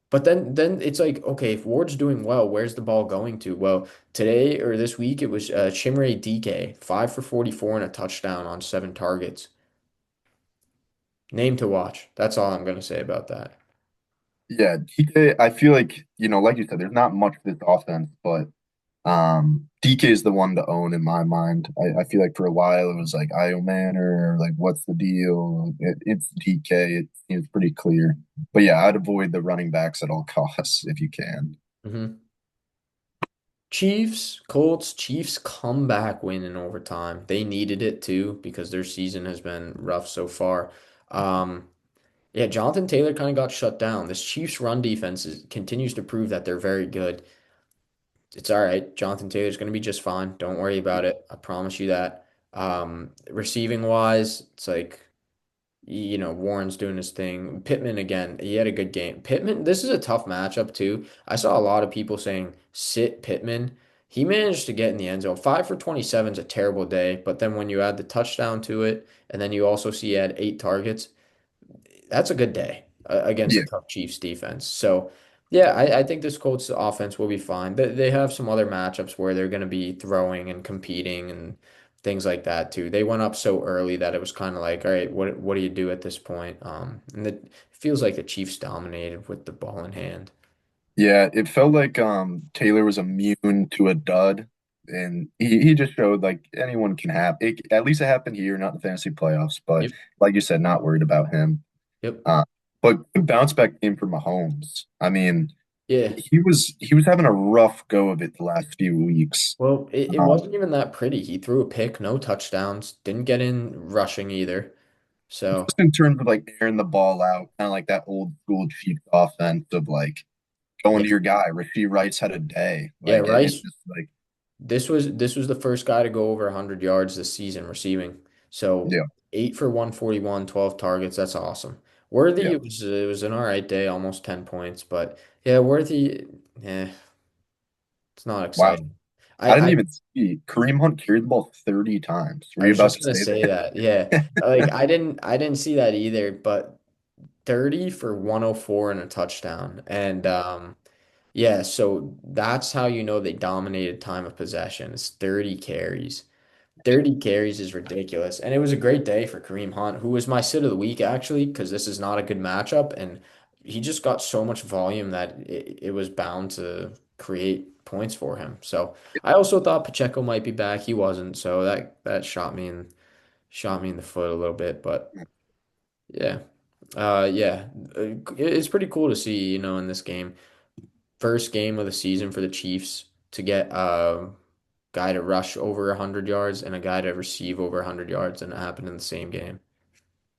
but then it's like, okay, if Ward's doing well, where's the ball going to? Well, today or this week, it was Chimere DK, 5 for 44 and a touchdown on 7 targets. Name to watch. That's all I'm going to say about that. Yeah, DK, I feel like, like you said, there's not much of this offense, but DK is the one to own in my mind. I feel like for a while it was like Io Manor, or like what's the deal? It's DK. It seems pretty clear. But yeah, I'd avoid the running backs at all costs if you can. Hmm. Chiefs comeback win in overtime. They needed it too because their season has been rough so far. Um, Yeah, Jonathan Taylor kind of got shut down. This Chiefs run defense continues to prove that they're very good. It's all right. Jonathan Taylor's going to be just fine. Don't worry about it. I promise you that. Receiving wise, it's like, Warren's doing his thing. Pittman again, he had a good game. Pittman, this is a tough matchup too. I saw a lot of people saying sit Pittman. He managed to get in the end zone. 5 for 27 is a terrible day, but then when you add the touchdown to it, and then you also see he had 8 targets, that's a good day against Yeah. a tough Chiefs defense. So, yeah, I think this Colts offense will be fine. They have some other matchups where they're going to be throwing and competing and things like that too. They went up so early that it was kind of like, all right, what do you do at this point? And it feels like the Chiefs dominated with the ball in hand. Yeah, it felt like Taylor was immune to a dud, and he just showed like anyone can happen. At least it happened here, not the fantasy playoffs, but Yep. like you said, not worried about him. Yep. Uh, but good bounce back game for Mahomes. I mean, Yeah. he was having a rough go of it the last few weeks. Well, it Um, wasn't even that pretty. He threw a pick, no touchdowns, didn't get in rushing either. So, just in terms of like airing the ball out, kind of like that old school Chiefs offense of like going yeah. to your guy. Rasheed Rice had a day. Yeah, Like it's Rice just like This was the first guy to go over 100 yards this season receiving. So yeah, 8 for 141, 12 targets. That's awesome. Worthy, yeah. it was an all right day, almost 10 points, but yeah, Worthy, it's not Wow. exciting. I didn't I even see Kareem Hunt carried the ball 30 times. Were I you was about just to gonna say say that. Yeah. that? Like I didn't see that either, but 30 for 104 and a touchdown. And yeah, so that's how you know they dominated time of possession. It's 30 carries. 30 carries is ridiculous. And it was a great day for Kareem Hunt, who was my sit of the week, actually, because this is not a good matchup. And he just got so much volume that it was bound to create points for him. So I also thought Pacheco might be back. He wasn't. So that shot me in the foot a little bit. But yeah. Yeah. It's pretty cool to see, in this game. first game of the season for the Chiefs to get a guy to rush over 100 yards and a guy to receive over 100 yards, and it happened in the same game.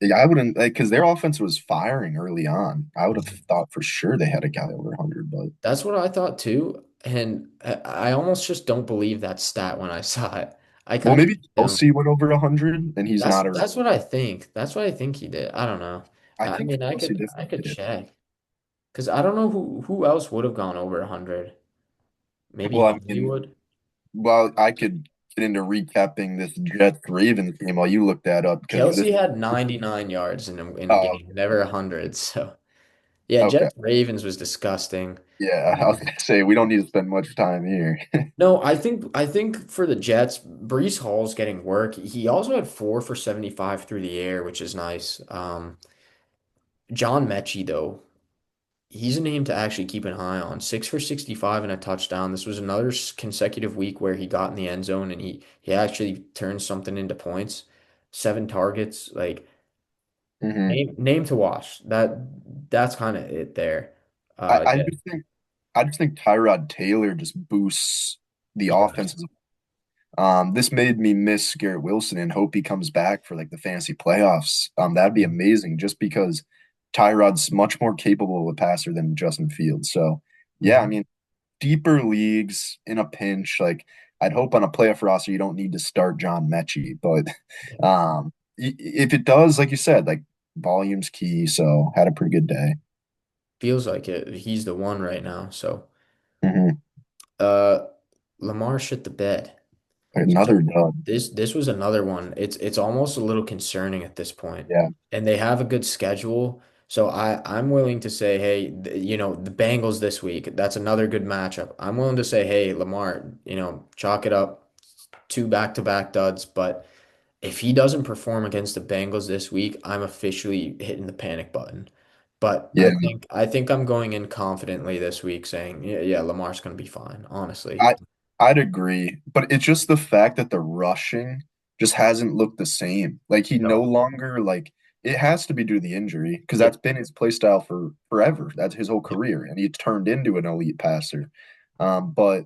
Yeah, I wouldn't like because their offense was firing early on. I would have thought for sure they had a guy over 100, but That's what I thought too. And I almost just don't believe that stat when I saw it. I well, kind of maybe don't. Kelsey went over 100 and he's not around. That's what I think. That's what I think he did. I don't know. I I think mean, Kelsey I definitely could did. check because I don't know who else would have gone over 100. Maybe Well, I mean, Hollywood. well, I could get into recapping this Jets Ravens game while you look that up because this. Kelsey had 99 yards in a Oh, game, never 100. So yeah, okay. Jets Ravens was disgusting. Yeah, I was gonna say we don't need to spend much time here. No, I think for the Jets, Brees Hall's getting work. He also had 4 for 75 through the air, which is nice. John Mechie though, he's a name to actually keep an eye on. 6 for 65 and a touchdown. This was another consecutive week where he got in the end zone and he actually turned something into points. 7 targets, like hmm name to watch. That's kind of it there. I, I Yeah, just think I just think Tyrod Taylor just boosts the he offense. does. This made me miss Garrett Wilson and hope he comes back for like the fantasy playoffs. That'd be amazing just because Tyrod's much more capable of a passer than Justin Fields. So yeah, I Mhm. mean, deeper leagues in a pinch, like I'd hope on a playoff roster you don't need to start John Mechie, but if it does, like you said, like volume's key. So had a pretty good day. Feels like it. He's the one right now. So, hmm uh, Lamar shit the bed. Another So dud. this was another one. It's almost a little concerning at this point. Yeah. And they have a good schedule. So I'm willing to say, hey, the Bengals this week, that's another good matchup. I'm willing to say, hey, Lamar, chalk it up, 2 back-to-back duds. But if he doesn't perform against the Bengals this week, I'm officially hitting the panic button. But Yeah. I think I'm going in confidently this week saying, yeah, Lamar's gonna be fine, honestly. I I'd agree, but it's just the fact that the rushing just hasn't looked the same. Like he no No. longer like it has to be due to the injury because Yep. that's been his play style for forever. That's his whole career, and he turned into an elite passer. But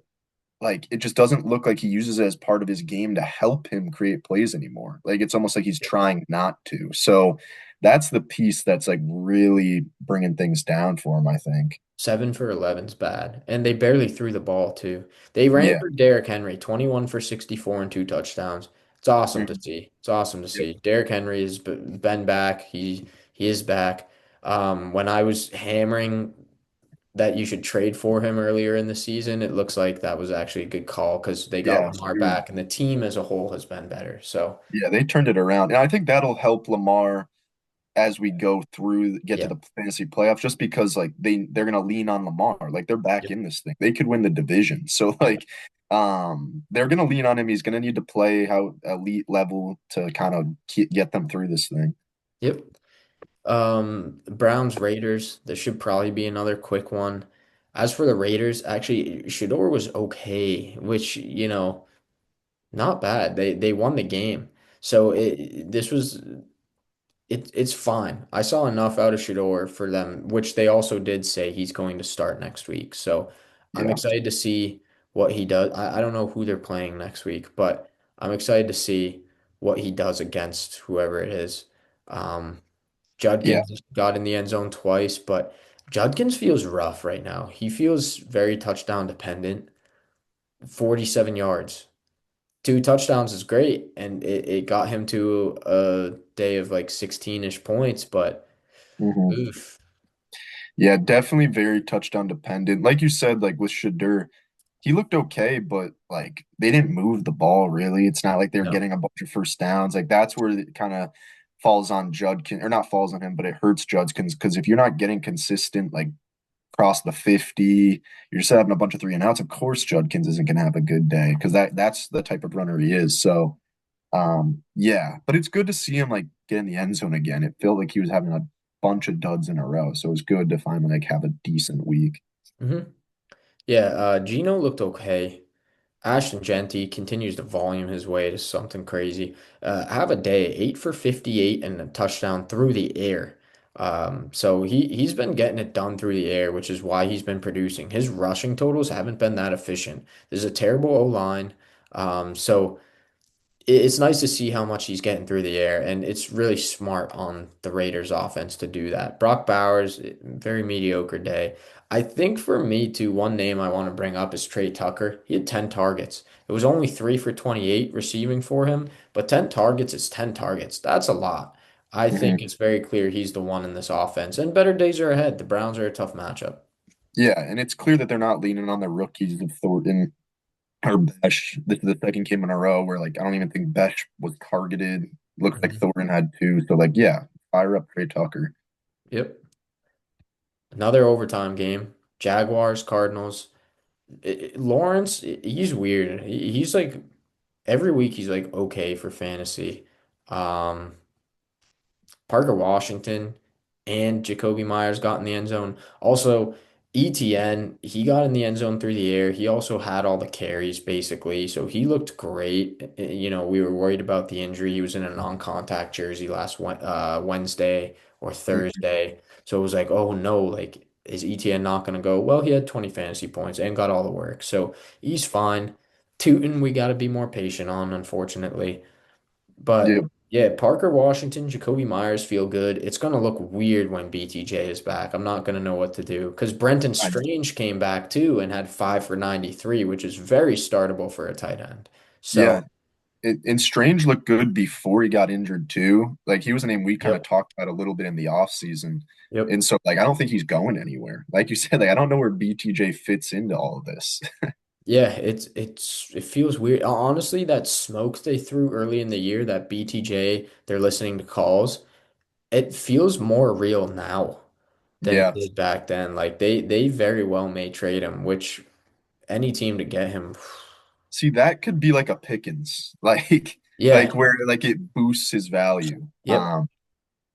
like it just doesn't look like he uses it as part of his game to help him create plays anymore. Like it's almost like he's trying not to. So that's the piece that's like really bringing things down for him, I think. 7 for 11's bad. And they barely threw the ball too. They ran Yeah. for Derrick Henry, 21 for 64 and 2 touchdowns. It's awesome to Mhm. see. It's awesome to Yep. see. Derrick Henry has been back. He is back. When I was hammering that you should trade for him earlier in the season, it looks like that was actually a good call because they got Yeah, Lamar huge. back and the team as a whole has been better. So, Yeah, they turned it around. And I think that'll help Lamar as we go through, get to yeah. the fantasy playoffs, just because like they're gonna lean on Lamar. Like they're back Yep. in this thing. They could win the division. So Yep. like they're gonna lean on him. He's gonna need to play how elite level to kind of get them through this thing. Yep. Browns Raiders. This should probably be another quick one. As for the Raiders, actually, Shador was okay, which, not bad. They won the game. So this was it's fine. I saw enough out of Shador for them, which they also did say he's going to start next week. So I'm Yeah. excited to see what he does. I don't know who they're playing next week, but I'm excited to see what he does against whoever it is. Um, Yeah. Judkins got in the end zone twice, but Judkins feels rough right now. He feels very touchdown dependent. 47 yards. 2 touchdowns is great, and it got him to a day of like 16-ish points, but hmm oof. Yeah, definitely very touchdown dependent. Like you said, like with Shadur, he looked okay, but like they didn't move the ball really. It's not like they're No. getting a bunch of first downs. Like that's where it kind of falls on Judkins, or not falls on him, but it hurts Judkins because if you're not getting consistent, like across the 50, you're just having a bunch of three and outs. Of course, Judkins isn't going to have a good day because that's the type of runner he is. So, yeah, but it's good to see him like get in the end zone again. It felt like he was having a bunch of duds in a row, so it was good to finally like have a decent week. hmm Yeah, Gino looked okay. Ashton Genty continues to volume his way to something crazy. Have a day, 8 for 58 and a touchdown through the air. So he's been getting it done through the air, which is why he's been producing. His rushing totals haven't been that efficient. There's a terrible O-line. So it's nice to see how much he's getting through the air, and it's really smart on the Raiders offense to do that. Brock Bowers, very mediocre day. I think for me too, one name I want to bring up is Trey Tucker. He had 10 targets. It was only 3 for 28 receiving for him, but 10 targets is 10 targets. That's a lot. I think Mhm. it's very clear he's the one in this offense, and better days are ahead. The Browns are a tough matchup. Yeah, and it's clear that they're not leaning on the rookies of Thornton or Besh. This is the second game in a row where like I don't even think Besh was targeted. Looks like Mhm. Thornton had two. So like yeah, fire up Trey Tucker. Yep. Another overtime game. Jaguars, Cardinals. Lawrence, he's weird. He's like every week he's like okay for fantasy. Um, Parker Washington and Jacoby Myers got in the end zone. Also, ETN, he got in the end zone through the air. He also had all the carries basically, so he looked great. You know, we were worried about the injury. He was in a non-contact jersey last Wednesday or Mhm. Thursday, so it was like, oh no, like is ETN not going to go? Well, he had 20 fantasy points and got all the work, so he's fine. Tootin, we got to be more patient on, unfortunately. But Yeah, yeah, Parker Washington, Jacoby Myers feel good. It's gonna look weird when BTJ is back. I'm not gonna know what to do because Brenton I, Strange came back too and had 5 for 93, which is very startable for a tight end. yeah. So, And Strange looked good before he got injured too. Like he was a name we kind of yep, talked about a little bit in the offseason. yep. And so like I don't think he's going anywhere. Like you said, like I don't know where BTJ fits into all of this. Yeah, it feels weird. Honestly, that smoke they threw early in the year, that BTJ, they're listening to calls. It feels more real now than it Yeah. did back then. Like they very well may trade him, which any team to get him. See, that could be like a Pickens, like Yeah. where like it boosts his value. Yep.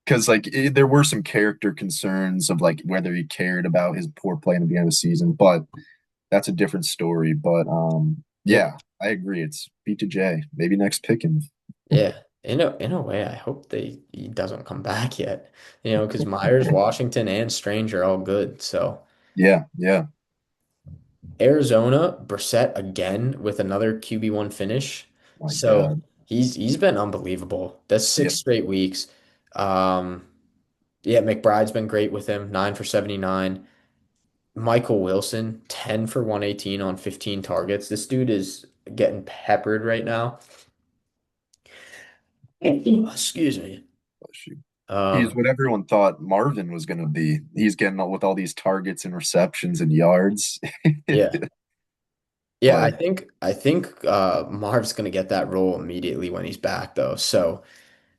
Because like there were some character concerns of like whether he cared about his poor play in the beginning of the season, but that's a different story. But Yep. yeah, I agree. It's B to J. Maybe next Pickens. Yeah. In a way, I hope he doesn't come back yet. You know, because Myers, Washington, and Strange are all good. So Yeah, yeah. Arizona, Brissett again with another QB1 finish. My So God. he's been unbelievable. That's Yeah. 6 straight weeks. Um, yeah, McBride's been great with him, 9 for 79. Michael Wilson, 10 for 118 on 15 targets. This dude is getting peppered right now. Excuse me. Shoot. He's Um, what everyone thought Marvin was going to be. He's getting with all these targets and receptions and yards. yeah. Yeah, I But think I think Marv's gonna get that role immediately when he's back though. So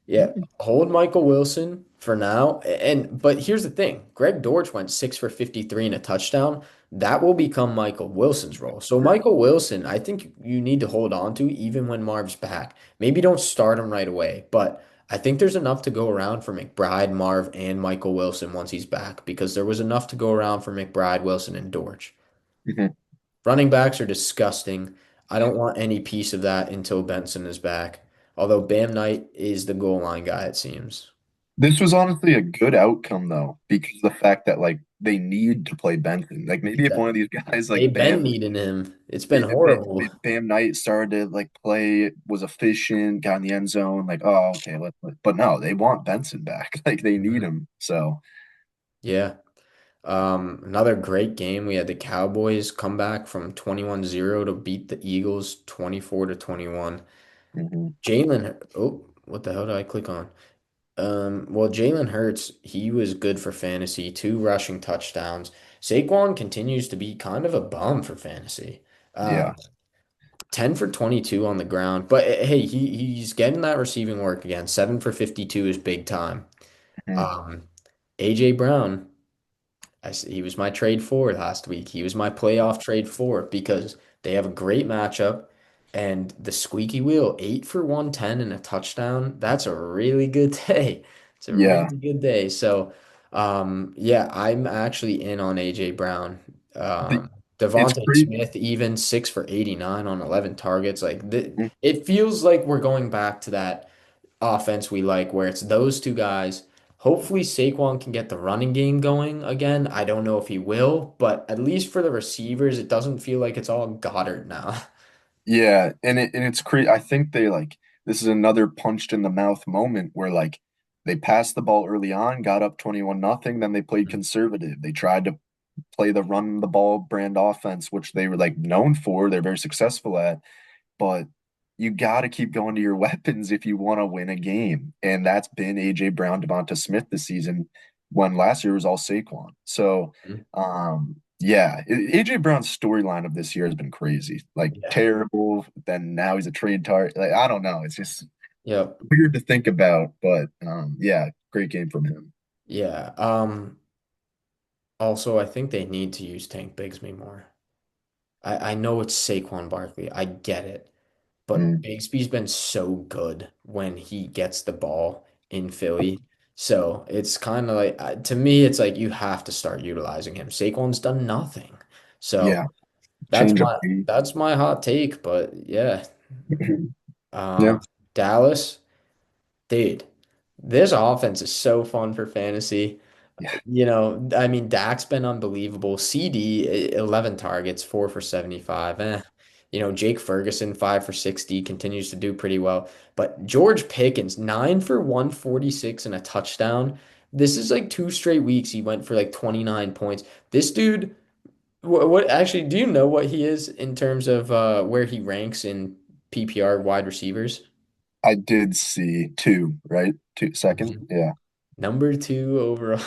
yeah, hold Michael Wilson for now. And but here's the thing. Greg Dortch went 6 for 53 and a touchdown. That will become Michael Wilson's role. So Michael Wilson, I think you need to hold on to even when Marv's back. Maybe don't start him right away, but I think there's enough to go around for McBride, Marv, and Michael Wilson once he's back because there was enough to go around for McBride, Wilson, and Dortch. Mhm. Running backs are disgusting. I don't want any piece of that until Benson is back. Although Bam Knight is the goal line guy, it seems. This was honestly a good outcome though, because the fact that like they need to play Benson. Like maybe if one of these guys like They've been needing him. It's been horrible. If Bam Knight started to like play, was efficient, got in the end zone, like oh okay, but no, they want Benson back. Like they need Mhm. him. So Yeah. Another great game. We had the Cowboys come back from 21-0 to beat the Eagles 24-21. mhm. Oh, what the hell did I click on? Well, Jalen Hurts, he was good for fantasy, 2 rushing touchdowns. Saquon continues to be kind of a bum for fantasy. Uh, Yeah. 10 for 22 on the ground. But hey, he's getting that receiving work again. 7 for 52 is big time. Mhm. Um, AJ Brown, he was my trade four last week. He was my playoff trade four because they have a great matchup and the squeaky wheel, 8 for 110 and a touchdown. That's a really good day. It's a Yeah. really good day. So, yeah, I'm actually in on AJ Brown. The- Um, It's Devontae pretty Smith, even 6 for 89 on 11 targets. Like, mm, it feels like we're going back to that offense we like, where it's those two guys hopefully Saquon can get the running game going again. I don't know if he will, but at least for the receivers, it doesn't feel like it's all Goddard now. Yeah, and it's crazy. I think they like this is another punched in the mouth moment where like they passed the ball early on, got up 21 nothing, then they played conservative. They tried to play the run the ball brand offense, which they were like known for, they're very successful at, but you got to keep going to your weapons if you want to win a game. And that's been AJ Brown, Devonta Smith this season when last year was all Saquon. So yeah, AJ Brown's storyline of this year has been crazy. Like Yeah. terrible, then now he's a trade target. Like I don't know. It's just Yep. weird to think about, but yeah, great game from him. Yeah. Also, I think they need to use Tank Bigsby more. I know it's Saquon Barkley. I get it. But Mm, Bigsby's been so good when he gets the ball in Philly. So it's kind of like, to me, it's like you have to start utilizing him. Saquon's done nothing. So yeah, that's change of my pace. that's my hot take. But yeah, Yeah, Dallas, dude, this offense is so fun for fantasy. yeah, I mean, Dak's been unbelievable. CD, 11 targets, 4 for 75. Jake Ferguson, 5 for 60, continues to do pretty well. But George Pickens, 9 for 146 and a touchdown. This is like 2 straight weeks he went for like 29 points. This dude, what actually, do you know what he is in terms of where he ranks in PPR wide receivers? I did see two, right? Two second. Mhm. Yeah. Number two overall.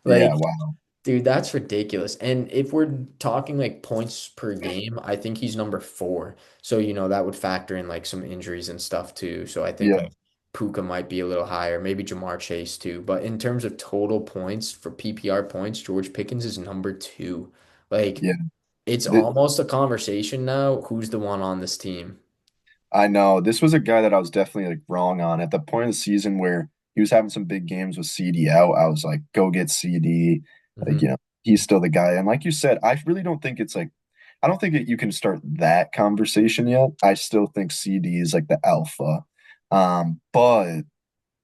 Yeah, Like, wow. dude, that's ridiculous. And if we're talking like points per game, I think he's number four. So, that would factor in like some injuries and stuff too. So I think Yeah, like Puka might be a little higher, maybe Jamar Chase too. But in terms of total points for PPR points, George Pickens is number two. Like, yeah. it's Th almost a conversation now. Who's the one on this team? I know this was a guy that I was definitely like wrong on at the point of the season where he was having some big games with CD out. I was like, go get CD. Like, Hmm. he's still the guy. And like you said, I really don't think it's like, I don't think that you can start that conversation yet. I still think CD is like the alpha. But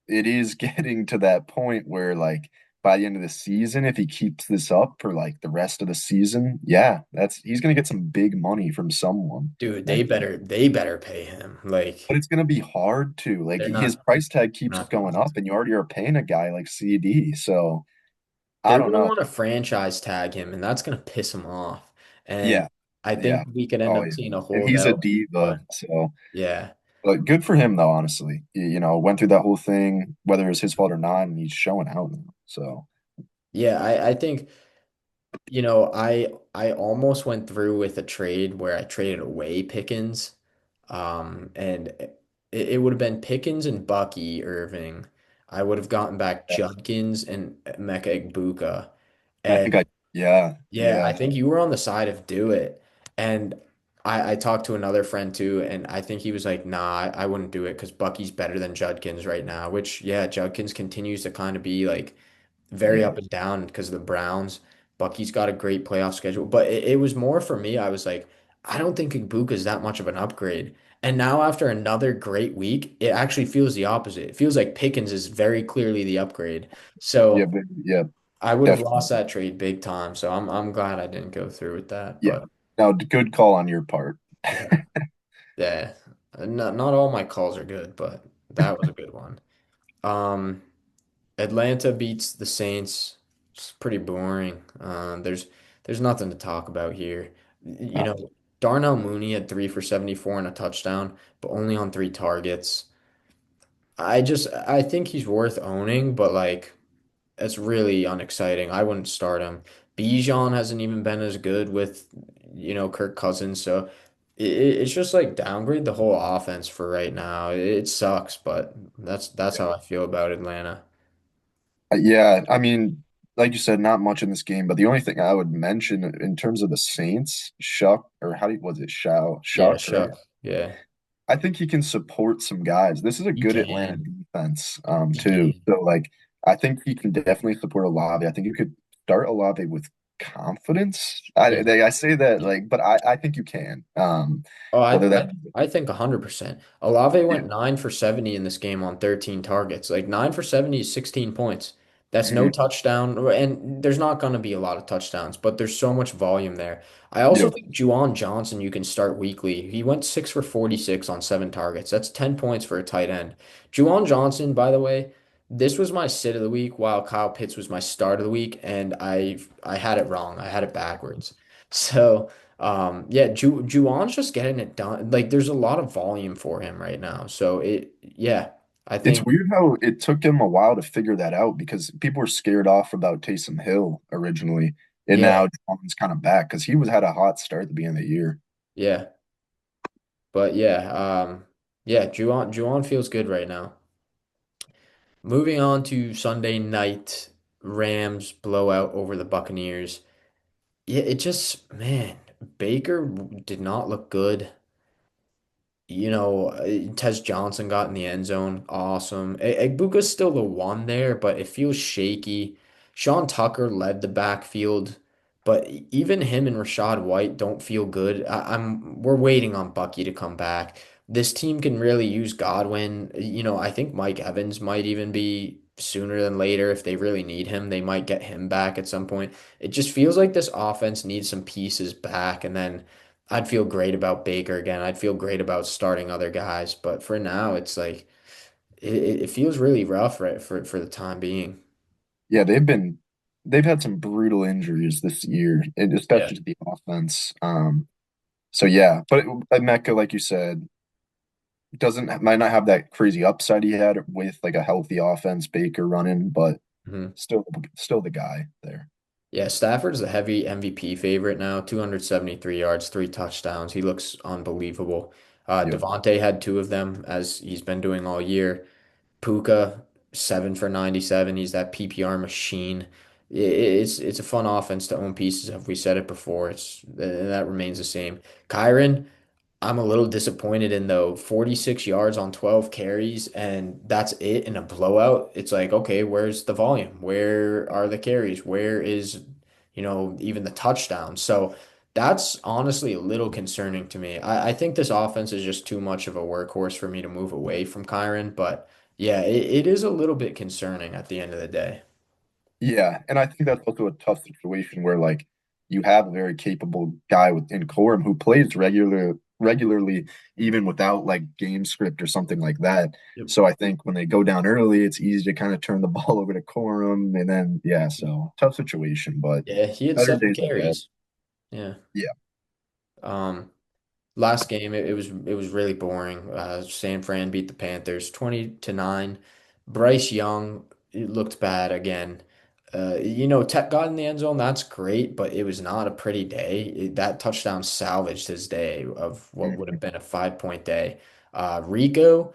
it is getting to that point where like by the end of the season, if he keeps this up for like the rest of the season, yeah, that's he's gonna get some big money from someone Dude, they next year. better they better pay him. But Like, it's gonna be hard to like they're his not price tag they're keeps not going going to. up, and you already are paying a guy like CD. So I They're don't going to know. want to franchise tag him, and that's going to piss him off. And Yeah, I yeah. think we could end Oh up yeah. seeing a And he's a holdout. diva, But so yeah, but good for him though, honestly. Went through that whole thing, whether it was his fault or not, and he's showing out now. So yeah, I think, I almost went through with a trade where I traded away Pickens. And it would have been Pickens and Bucky Irving. I would have gotten back yeah. Judkins and Emeka Egbuka. And I think And yeah, yeah, yeah, I think you were on the side of do it. And I talked to another friend too, and I think he was like, nah, I wouldn't do it because Bucky's better than Judkins right now, which, yeah, Judkins continues to kind of be like very yeah, up and down because of the Browns. Bucky's got a great playoff schedule, but it was more for me. I was like, I don't think Igbuka is that much of an upgrade. And now after another great week, it actually feels the opposite. It feels like Pickens is very clearly the upgrade. yeah, So but yeah, I would have definitely. lost that trade big time. So I'm glad I didn't go through with that. Yeah. But No, good call on your part. yeah, yeah. Not all my calls are good, but that was a good one. Um, Atlanta beats the Saints. It's pretty boring. There's nothing to talk about here. Darnell Mooney had 3 for 74 and a touchdown, but only on 3 targets. I think he's worth owning, but like it's really unexciting. I wouldn't start him. Bijan hasn't even been as good with, Kirk Cousins, so it's just like downgrade the whole offense for right now. It sucks, but that's how I feel about Atlanta. Yeah, I mean, like you said, not much in this game, but the only thing I would mention in terms of the Saints, Shuck, or was it Yeah, Shuck, right? Shuck. Yeah, I think he can support some guys. This is a he good Atlanta can. defense, He too. can. So, like, I think he can definitely support Olave. I think you could start Olave with confidence. Yeah. I say that, like, but I think you can. Oh, Whether that, I think 100%. Olave yeah, went 9 for 70 in this game on 13 targets. Like 9 for 70 is 16 points. That's no Mm, touchdown, and there's not going to be a lot of touchdowns, but there's so much volume there. I also yep. think Juwan Johnson you can start weekly. He went 6 for 46 on 7 targets. That's 10 points for a tight end. Juwan Johnson, by the way, this was my sit of the week, while Kyle Pitts was my start of the week, and I had it wrong. I had it backwards. So yeah, Juwan's just getting it done. Like there's a lot of volume for him right now. So yeah, I It's think weird how it took him a while to figure that out because people were scared off about Taysom Hill originally, and yeah, now John's kind of back because he was had a hot start at the beginning of the year. yeah. But yeah, yeah, Juwan feels good right now. Moving on to Sunday night, Rams blowout over the Buccaneers. Yeah, it just, man, Baker did not look good. Tez Johnson got in the end zone. Awesome. Egbuka's still the one there, but it feels shaky. Sean Tucker led the backfield, but even him and Rashad White don't feel good. We're waiting on Bucky to come back. This team can really use Godwin. I think Mike Evans might even be sooner than later if they really need him. They might get him back at some point. It just feels like this offense needs some pieces back, and then I'd feel great about Baker again. I'd feel great about starting other guys, but for now, it's like it feels really rough right for the time being. Yeah, they've had some brutal injuries this year, and Yeah. especially to the offense. So yeah, but Mecca, like you said, doesn't might not have that crazy upside he had with like a healthy offense, Baker running, but hmm still the guy there. Yeah, Stafford's the heavy MVP favorite now. 273 yards, 3 touchdowns. He looks unbelievable. Yep. Devontae had two of them as he's been doing all year. Puka, 7 for 97. He's that PPR machine. It's a fun offense to own pieces of. We said it before. That remains the same. Kyron, I'm a little disappointed in though. 46 yards on 12 carries, and that's it in a blowout. It's like, okay, where's the volume? Where are the carries? Where is, even the touchdown? So that's honestly a little concerning to me. I think this offense is just too much of a workhorse for me to move away from Kyron, but yeah, it is a little bit concerning at the end of the day. Yeah, and I think that's also a tough situation where like you have a very capable guy within Corum who plays regularly even without like game script or something like that. Yep. So I think when they go down early, it's easy to kind of turn the ball over to Corum and then yeah, so tough situation, but Yeah, he had better 7 carries. days Yeah. ahead. Um, Last game, it was really boring. San Fran beat the Panthers 20-9. Bryce Young, it looked bad again. Tech got in the end zone. That's great, but it was not a pretty day. That touchdown salvaged his day of what would Yeah. have been a 5 point day. Rico,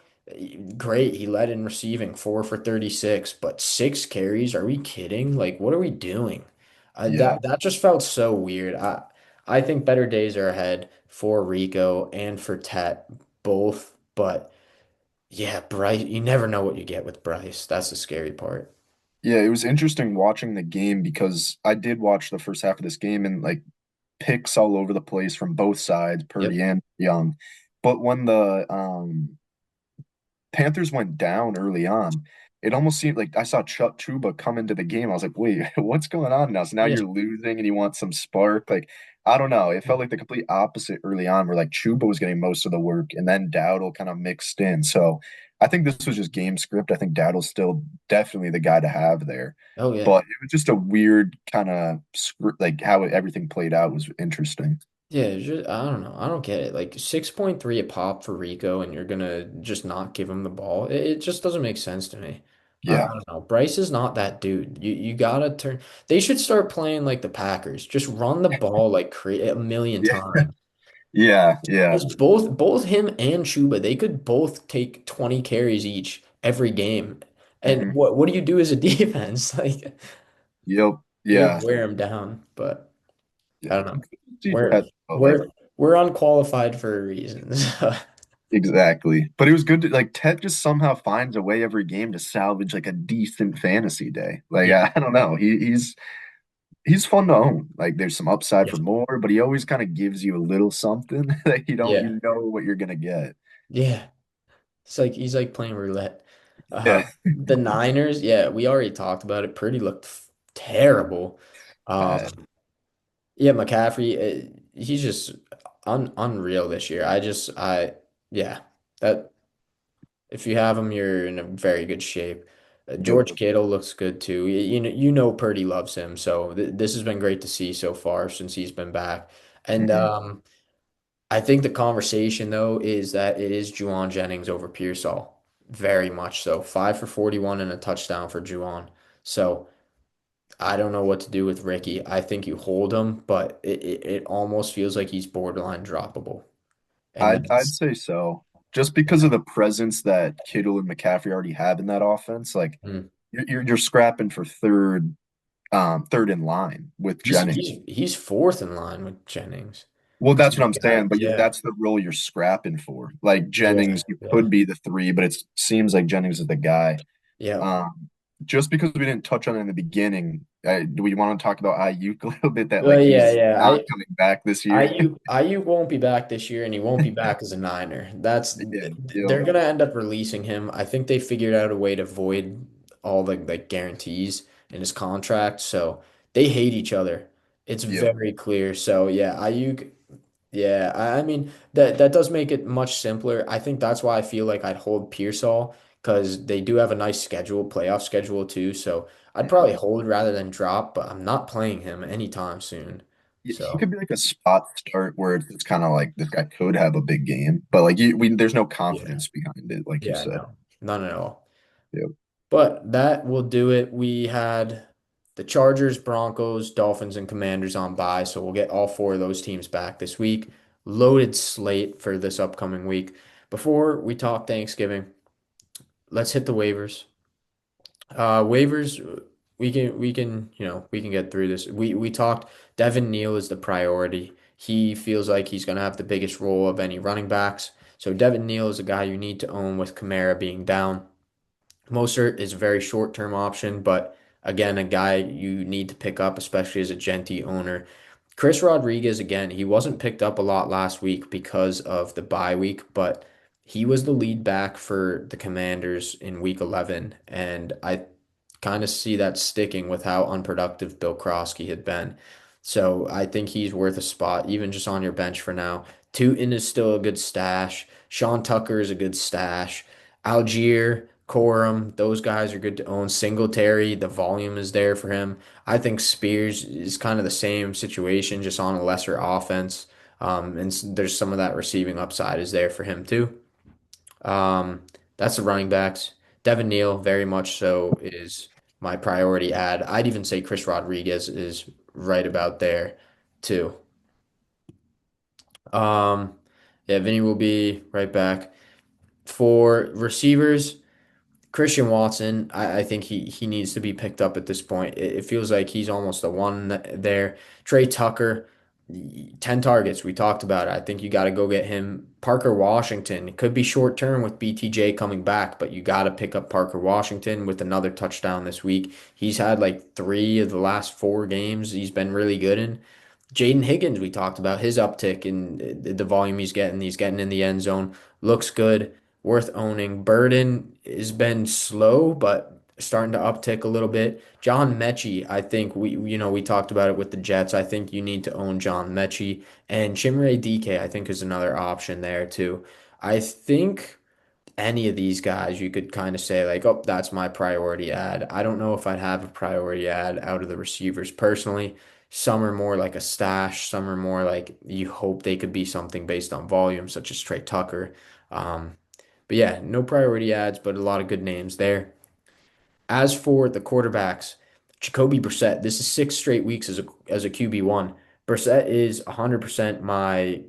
great. He led in receiving 4 for 36, but 6 carries. Are we kidding? Like, what are we doing? Yeah. That just felt so weird. I think better days are ahead for Rico and for Tet both. But yeah, Bryce, you never know what you get with Bryce. That's the scary part. Yeah, it was interesting watching the game because I did watch the first half of this game and like picks all over the place from both sides, Yep. Purdy and Young. But when the Panthers went down early on, it almost seemed like I saw Chuck Chuba come into the game. I was like, wait, what's going on now? So now Yeah. you're losing and you want some spark. Like, I don't know. It felt like the complete opposite early on, where like Chuba was getting most of the work and then Dowdle kind of mixed in. So I think this was just game script. I think Dowdle's still definitely the guy to have there. Oh yeah. But it was just a weird kind of script, like how everything played out was interesting. Yeah, I don't know. I don't get it. Like 6.3 a pop for Rico, and you're gonna just not give him the ball. It just doesn't make sense to me. I Yeah. don't know. Bryce is not that dude. You gotta turn. They should start playing like the Packers. Just run the ball like a million Yeah. times. Yeah. Yeah. Because both him and Chuba, they could both take 20 carries each every game. And Hmm. what do you do as a defense? Like Yep. you gotta Yeah. wear him down. But I Yeah. don't know. See We're Ted, but like we're unqualified for a reason. So, exactly. But it was good to like Ted just somehow finds a way every game to salvage like a decent fantasy day. Like yeah. I don't know. He's fun to own. Like there's some upside Yeah. for more, but he always kind of gives you a little something that Yeah. you know what you're gonna get. Yeah. It's like he's like playing roulette. Yeah, The Niners, yeah, we already talked about it. Purdy looked terrible. bad. Um, yeah, McCaffrey, he's just unreal this year. Yeah, that if you have him, you're in a very good shape. Yep. George Kittle looks good too. You know Purdy loves him, so this has been great to see so far since he's been back. And Hmm. I think the conversation though is that it is Juwan Jennings over Pearsall. Very much so. 5 for 41 and a touchdown for Juwan. So I don't know what to do with Ricky. I think you hold him, but it almost feels like he's borderline droppable. And I'd that's say so. Just because of the presence that Kittle and McCaffrey already have in that offense, like mm. you're scrapping for third in line with he's Jennings. he's he's fourth in line with Jennings. Well, So that's what you I'm got saying, but yeah. that's the role you're scrapping for. Like Yeah. Jennings, you Yeah. could be the three, but it seems like Jennings is the guy. Yeah. Just because we didn't touch on it in the beginning, do we want to talk about Ayuk a little bit? That Well, like yeah, he's yeah. not coming back this year. Ayuk won't be back this year, and he won't be back as a Niner. Yeah, yeah, They're gonna end up releasing him. I think they figured out a way to void all the like guarantees in his contract, so they hate each other. It's yep. very clear. So yeah, Ayuk. Yeah, I mean that does make it much simpler. I think that's why I feel like I'd hold Pearsall because they do have a nice schedule, playoff schedule too. So I'd probably Mhm. hold rather than drop, but I'm not playing him anytime soon. He So could be like a spot start where it's kind of like this guy could have a big game, but like there's no yeah, confidence behind it, like you yeah, said. no, none at all. Yep. But that will do it. We had the Chargers, Broncos, Dolphins, and Commanders on bye, so we'll get all four of those teams back this week. Loaded slate for this upcoming week. Before we talk Thanksgiving, let's hit the waivers. Waivers, we can get through this. We talked Devin Neal is the priority. He feels like he's gonna have the biggest role of any running backs. So Devin Neal is a guy you need to own with Kamara being down. Mostert is a very short-term option, but again, a guy you need to pick up, especially as a Genti owner. Chris Rodriguez, again, he wasn't picked up a lot last week because of the bye week, but he was the lead back for the Commanders in week 11, and I kind of see that sticking with how unproductive Bill Krosky had been. So I think he's worth a spot, even just on your bench for now. Tootin is still a good stash. Sean Tucker is a good stash. Algier, Corum, those guys are good to own. Singletary, the volume is there for him. I think Spears is kind of the same situation, just on a lesser offense. There's some of that receiving upside is there for him too. That's the running backs. Devin Neal, very much so, is my priority ad. I'd even say Chris Rodriguez is right about there too. Um, yeah, Vinny will be right back. For receivers, Christian Watson, I think he needs to be picked up at this point. It feels like he's almost the one there. Trey Tucker, 10 targets. We talked about it. I think you got to go get him. Parker Washington, it could be short term with BTJ coming back, but you got to pick up Parker Washington with another touchdown this week. He's had like three of the last four games he's been really good in. Jaden Higgins, we talked about his uptick in the volume he's getting. He's getting in the end zone. Looks good, worth owning. Burden has been slow, but starting to uptick a little bit. John Mechie, I think we talked about it with the Jets. I think you need to own John Mechie. And Chimere DK, I think, is another option there too. I think any of these guys, you could kind of say like, oh, that's my priority ad. I don't know if I'd have a priority ad out of the receivers personally. Some are more like a stash. Some are more like you hope they could be something based on volume, such as Trey Tucker. Um, but yeah, no priority ads, but a lot of good names there. As for the quarterbacks, Jacoby Brissett, this is 6 straight weeks as a QB1. Brissett is 100% my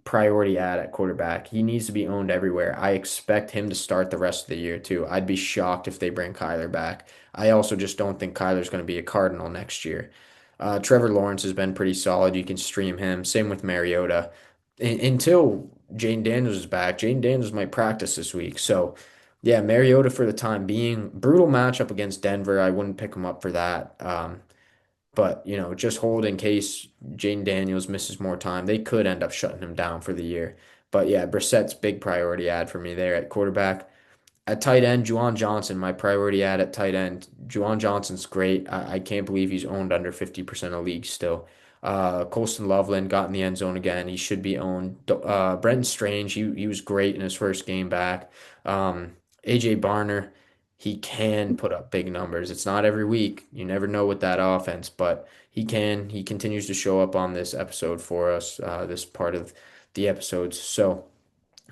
priority at quarterback. He needs to be owned everywhere. I expect him to start the rest of the year too. I'd be shocked if they bring Kyler back. I also just don't think Kyler's going to be a Cardinal next year. Trevor Lawrence has been pretty solid. You can stream him. Same with Mariota. Until Jane Daniels is back, Jane Daniels might practice this week. So, yeah, Mariota for the time being. Brutal matchup against Denver. I wouldn't pick him up for that. But, just hold in case Jane Daniels misses more time. They could end up shutting him down for the year. But yeah, Brissett's big priority ad for me there at quarterback. At tight end, Juwan Johnson, my priority at tight end. Juwan Johnson's great. I can't believe he's owned under 50% of leagues still. Colston Loveland got in the end zone again. He should be owned. Brenton Strange, he was great in his first game back. AJ Barner, he can put up big numbers. It's not every week. You never know with that offense, but he can. He continues to show up on this episode for us, this part of the episodes. So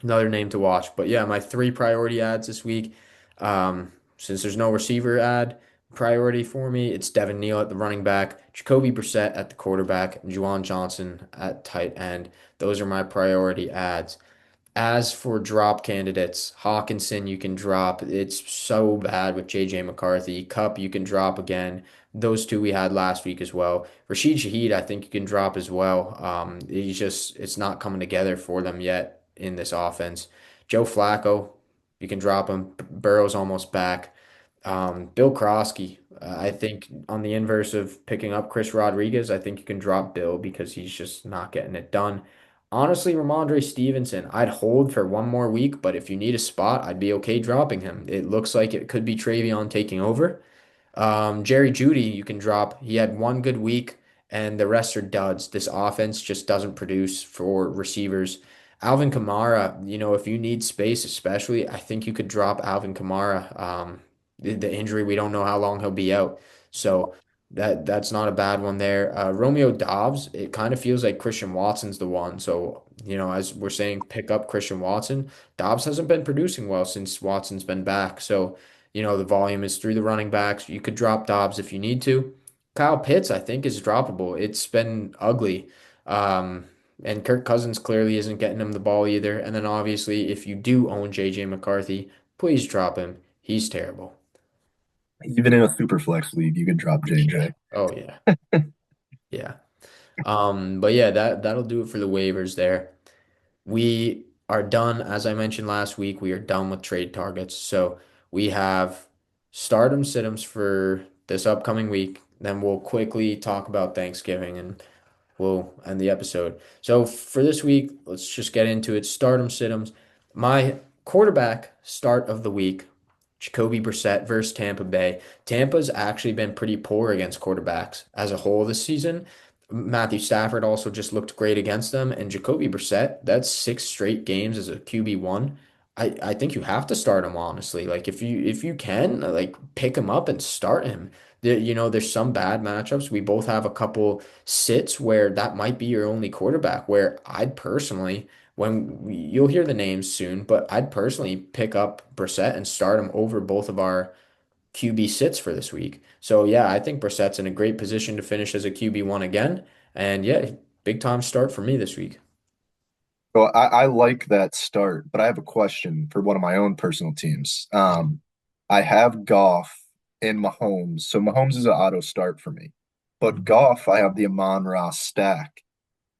another name to watch. But yeah, my three priority ads this week. Since there's no receiver ad priority for me, it's Devin Neal at the running back, Jacoby Brissett at the quarterback, and Juwan Johnson at tight end. Those are my priority ads. As for drop candidates, Hawkinson you can drop. It's so bad with JJ McCarthy. Cup you can drop again. Those two we had last week as well. Rashid Shaheed I think you can drop as well. It's not coming together for them yet in this offense. Joe Flacco, you can drop him. Burrow's almost back. Bill Krosky, I think on the inverse of picking up Chris Rodriguez, I think you can drop Bill because he's just not getting it done. Honestly, Ramondre Stevenson, I'd hold for one more week, but if you need a spot, I'd be okay dropping him. It looks like it could be Travion taking over. Jerry Jeudy, you can drop. He had one good week, and the rest are duds. This offense just doesn't produce for receivers. Alvin Kamara, if you need space, especially, I think you could drop Alvin Kamara. The injury, we don't know how long he'll be out, so that's not a bad one there. Romeo Dobbs, it kind of feels like Christian Watson's the one. So, as we're saying, pick up Christian Watson. Dobbs hasn't been producing well since Watson's been back, so. The volume is through the running backs. You could drop Dobbs if you need to. Kyle Pitts, I think, is droppable. It's been ugly. Um, and Kirk Cousins clearly isn't getting him the ball either. And then obviously, if you do own JJ McCarthy, please drop him. He's terrible. Even in a super flex league, you could drop Yeah. JJ. Oh yeah. Yeah. But yeah, that'll do it for the waivers there. We are done, as I mentioned last week, we are done with trade targets. So we have stardom situms for this upcoming week. Then we'll quickly talk about Thanksgiving and we'll end the episode. So for this week, let's just get into it. Stardom situms. My quarterback start of the week, Jacoby Brissett versus Tampa Bay. Tampa's actually been pretty poor against quarterbacks as a whole this season. Matthew Stafford also just looked great against them. And Jacoby Brissett, that's six straight games as a QB1. I think you have to start him, honestly. Like if you can, like pick him up and start him. There's some bad matchups. We both have a couple sits where that might be your only quarterback. Where I'd personally, you'll hear the names soon, but I'd personally pick up Brissett and start him over both of our QB sits for this week. So yeah, I think Brissett's in a great position to finish as a QB1 again. And yeah, big time start for me this week. So I like that start, but I have a question for one of my own personal teams. I have Goff and Mahomes. So Mahomes is an auto start for me. But Goff, I have the Amon-Ra stack,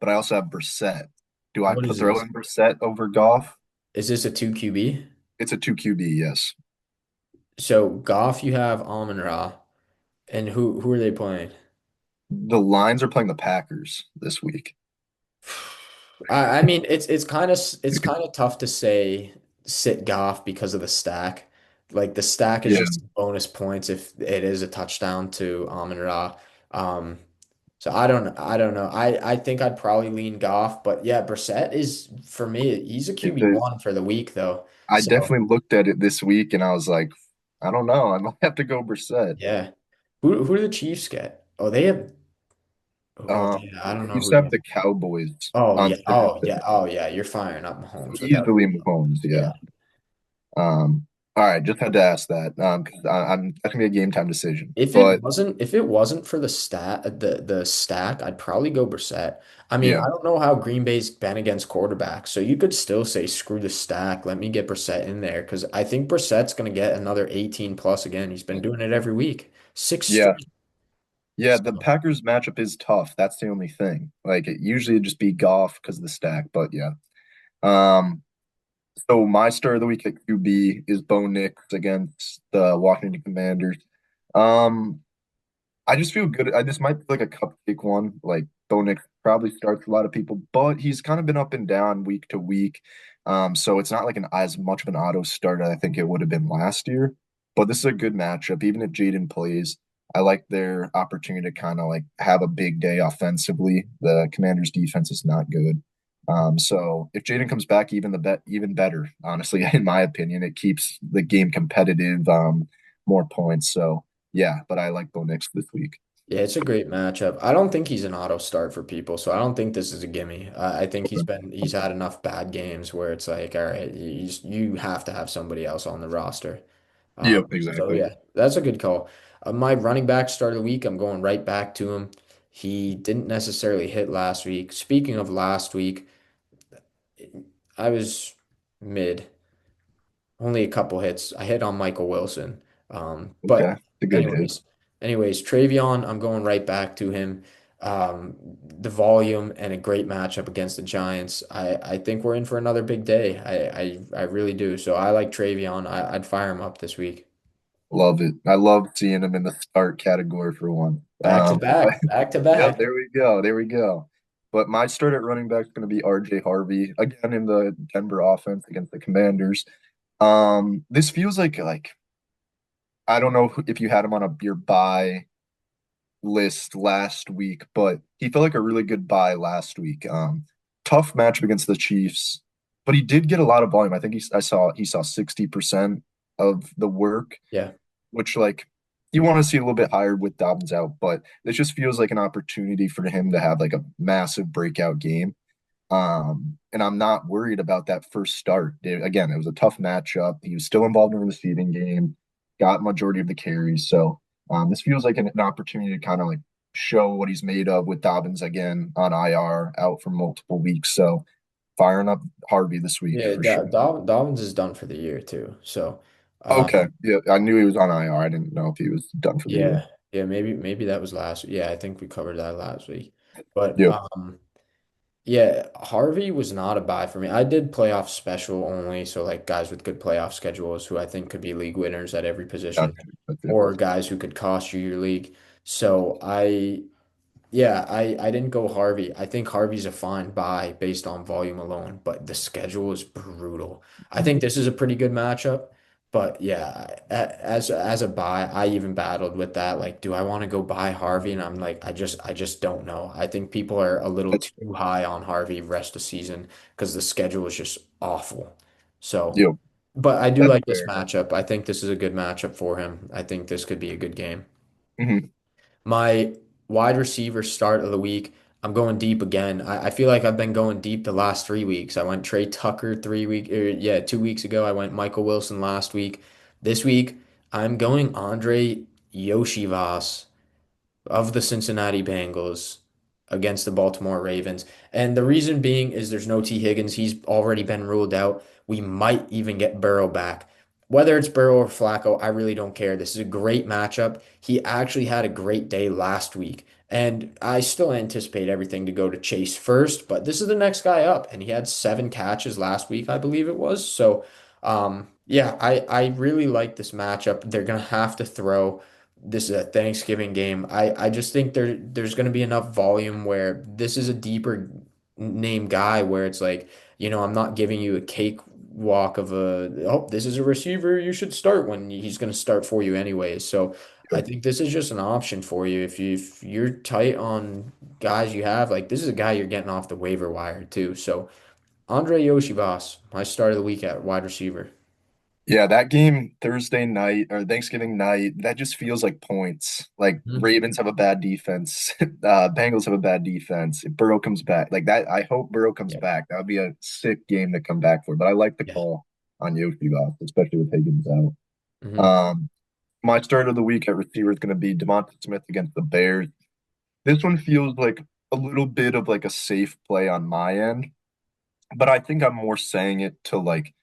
but I also have Brissett. Do I What is throw this? in Brissett over Goff? Is this a 2 QB? It's a 2 QB, yes. So Goff, you have Amon-Ra, and who are they playing? The Lions are playing the Packers this week. I mean, it's kind of tough to say sit Goff because of the stack. Like the stack is Yeah. just bonus points if it is a touchdown to Amon-Ra. Um, So I don't know. I think I'd probably lean Goff, but yeah, Brissett is for me, he's a It's a, QB1 for the week though. I So definitely looked at it this week and I was like, I don't know. I might have to go Brissett. yeah. Who do the Chiefs get? Oh, they have yeah, I don't They know used who to they have have. the Cowboys Oh on yeah, oh yeah, Thursday. oh yeah, you're firing up Mahomes without Easily Mahomes, yeah. yeah. All right, just had to ask that. 'Cause I'm that's gonna be a game time decision. But If it wasn't for the stack, I'd probably go Brissett. I mean, yeah, I don't know how Green Bay's been against quarterbacks, so you could still say screw the stack. Let me get Brissett in there because I think Brissett's gonna get another 18 plus again. He's been doing it every week. Six yeah, straight. yeah. The So, Packers matchup is tough. That's the only thing. Like it usually it'd just be Goff because of the stack. But yeah. Um, so my start of the week at QB is Bo Nix against the Washington Commanders. Um, I just feel good. This might be like a cupcake one. Like Bo Nix probably starts a lot of people, but he's kind of been up and down week to week. So it's not like an as much of an auto start as I think it would have been last year. But this is a good matchup. Even if Jaden plays, I like their opportunity to kind of like have a big day offensively. The Commanders' defense is not good. So if Jaden comes back, even better. Honestly, in my opinion, it keeps the game competitive. More points. So yeah, but I like Bo Nix this week. Yeah, it's a great matchup. I don't think he's an auto start for people, so I don't think this is a gimme. I think he's had enough bad games where it's like, all right, you have to have somebody else on the roster. Yep, So exactly. yeah, that's a good call. My running back start of the week, I'm going right back to him. He didn't necessarily hit last week. Speaking of last week, I was mid, only a couple hits. I hit on Michael Wilson. Okay, But a good hit. anyways, Travion, I'm going right back to him. The volume and a great matchup against the Giants. I think we're in for another big day. I really do. So I like Travion. I'd fire him up this week. Love it. I love seeing him in the start category for one. Back to back, back to Yep, back. there we go. There we go. But my start at running back is going to be RJ Harvey again in the Denver offense against the Commanders. This feels like I don't know if you had him on your buy list last week, but he felt like a really good buy last week. Tough matchup against the Chiefs, but he did get a lot of volume. I think he saw 60% of the work, Yeah. which like you want to see a little bit higher with Dobbins out, but this just feels like an opportunity for him to have like a massive breakout game. And I'm not worried about that first start. Again, it was a tough matchup. He was still involved in the receiving game, got majority of the carries. So this feels like an opportunity to kind of like show what he's made of with Dobbins again on IR out for multiple weeks. So firing up Harvey this week Yeah, for sure. Dobbins is done for the year too. So, Okay. Yeah, I knew he was on IR. I didn't know if he was done for the year. yeah, maybe that was last. Yeah, I think we covered that last week. But Yep. yeah, Harvey was not a buy for me. I did playoff special only, so like guys with good playoff schedules who I think could be league winners at every position, Gotcha. That's it. or guys who could cost you your league. So I didn't go Harvey. I think Harvey's a fine buy based on volume alone, but the schedule is brutal. I think this is a pretty good matchup, but yeah, as a buy, I even battled with that. Like, do I want to go buy Harvey? And I'm like, I just don't know. I think people are a little That's too high on Harvey rest of season because the schedule is just awful. So, yep. but I do That's like this fair. matchup. I think this is a good matchup for him. I think this could be a good game. Hmm. My wide receiver start of the week, I'm going deep again. I feel like I've been going deep the last 3 weeks. I went Trey Tucker 3 week, or yeah, 2 weeks ago. I went Michael Wilson last week. This week, I'm going Andre Yoshivas of the Cincinnati Bengals against the Baltimore Ravens. And the reason being is there's no T. Higgins. He's already been ruled out. We might even get Burrow back. Whether it's Burrow or Flacco, I really don't care. This is a great matchup. He actually had a great day last week. And I still anticipate everything to go to Chase first, but this is the next guy up. And he had 7 catches last week, I believe it was. So, yeah, I really like this matchup. They're going to have to throw. This is a Thanksgiving game. I just think there's going to be enough volume where this is a deeper name guy where it's like, I'm not giving you a cakewalk of this is a receiver you should start when he's going to start for you anyways. So I Yep. think this is just an option for you if you're tight on guys you have, like this is a guy you're getting off the waiver wire too. So Andre Yoshivas, my start of the week at wide receiver. Yeah, that game Thursday night or Thanksgiving night, that just feels like points. Like Mhm. Ravens have a bad defense, Bengals have a bad defense. If Burrow comes back, like that, I hope Burrow comes Yeah. back. That would be a sick game to come back for. But I like the Yeah. call on Yoshi Goff, especially with Higgins out. Hmm. Um, my start of the week at receiver is going to be Devonta Smith against the Bears. This one feels like a little bit of like a safe play on my end, but I think I'm more saying it to like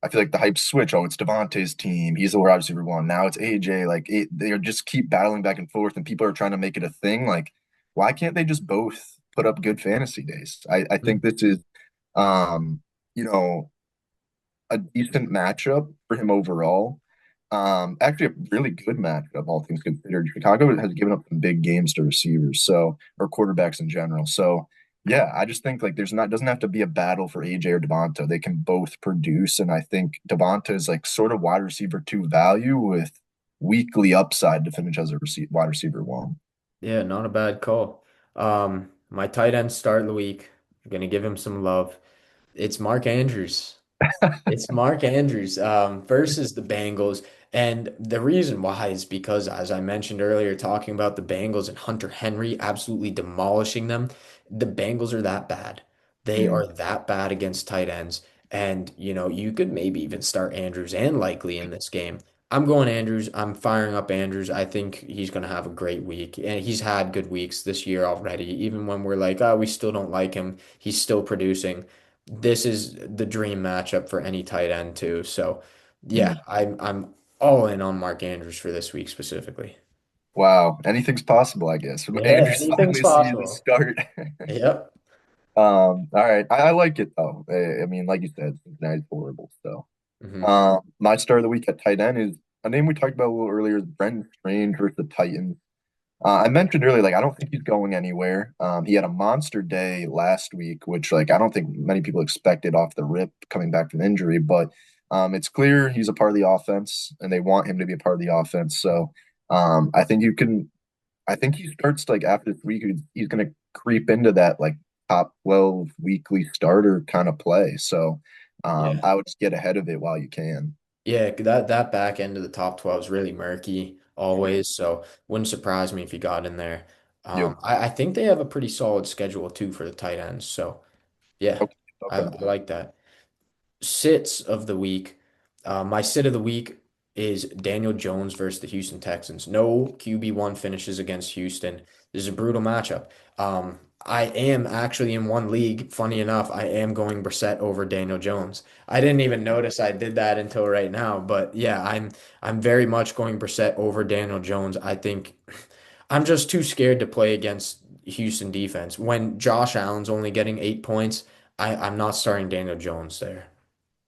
I feel like the hype switch. Oh, it's Devontae's team. He's the wide receiver one. Now it's AJ. They just keep battling back and forth, and people are trying to make it a thing. Like, why can't they just both put up good fantasy days? I think this is, um, you know, a decent matchup for him overall. Actually, a really good matchup, all things considered. Chicago has given up some big games to receivers, so or quarterbacks in general. So Yeah, I just think like there's not doesn't have to be a battle for AJ or Devonta. They can both produce, and I think Devonta is like sort of wide receiver two value with weekly upside to finish as a wide receiver one. Yeah, not a bad call. My tight end start of the week. I'm gonna give him some love. It's Mark Andrews. It's Mark Andrews versus the Bengals. And the reason why is because, as I mentioned earlier, talking about the Bengals and Hunter Henry absolutely demolishing them, the Bengals are that bad. They Mm, are that bad against tight ends. And, you could maybe even start Andrews and Likely in this game. I'm going Andrews. I'm firing up Andrews. I think he's going to have a great week. And he's had good weeks this year already. Even when we're like, oh, we still don't like him, he's still producing. This is the dream matchup for any tight end too. So yeah, mm. I'm all in on Mark Andrews for this week specifically. Wow, anything's possible, I guess. Yeah, Andrews anything's finally sees the possible. start. Yep. All right, I like it though. I mean, like you said, Cincinnati's horrible. So, Hmm. my start of the week at tight end is a name we talked about a little earlier, is Brenton Strange versus the Titans. I mentioned earlier, like I don't think he's going anywhere. He had a monster day last week, which like I don't think many people expected off the rip coming back from injury, but it's clear he's a part of the offense, and they want him to be a part of the offense. So I think you can. I think he starts like after this week, he's going to creep into that like top 12 weekly starter kind of play. So Yeah. I would just get ahead of it while you can. Yeah, that back end of the top 12 is really murky always, so wouldn't surprise me if he got in there. Yep. I think they have a pretty solid schedule too for the tight ends. So yeah, Okay. I Okay. like that. Sits of the week. My sit of the week is Daniel Jones versus the Houston Texans. No QB1 finishes against Houston. This is a brutal matchup. I am actually in one league. Funny enough, I am going Brissett over Daniel Jones. I didn't even notice I did that until right now. But yeah, I'm very much going Brissett over Daniel Jones. I think I'm just too scared to play against Houston defense. When Josh Allen's only getting 8 points, I'm not starting Daniel Jones there.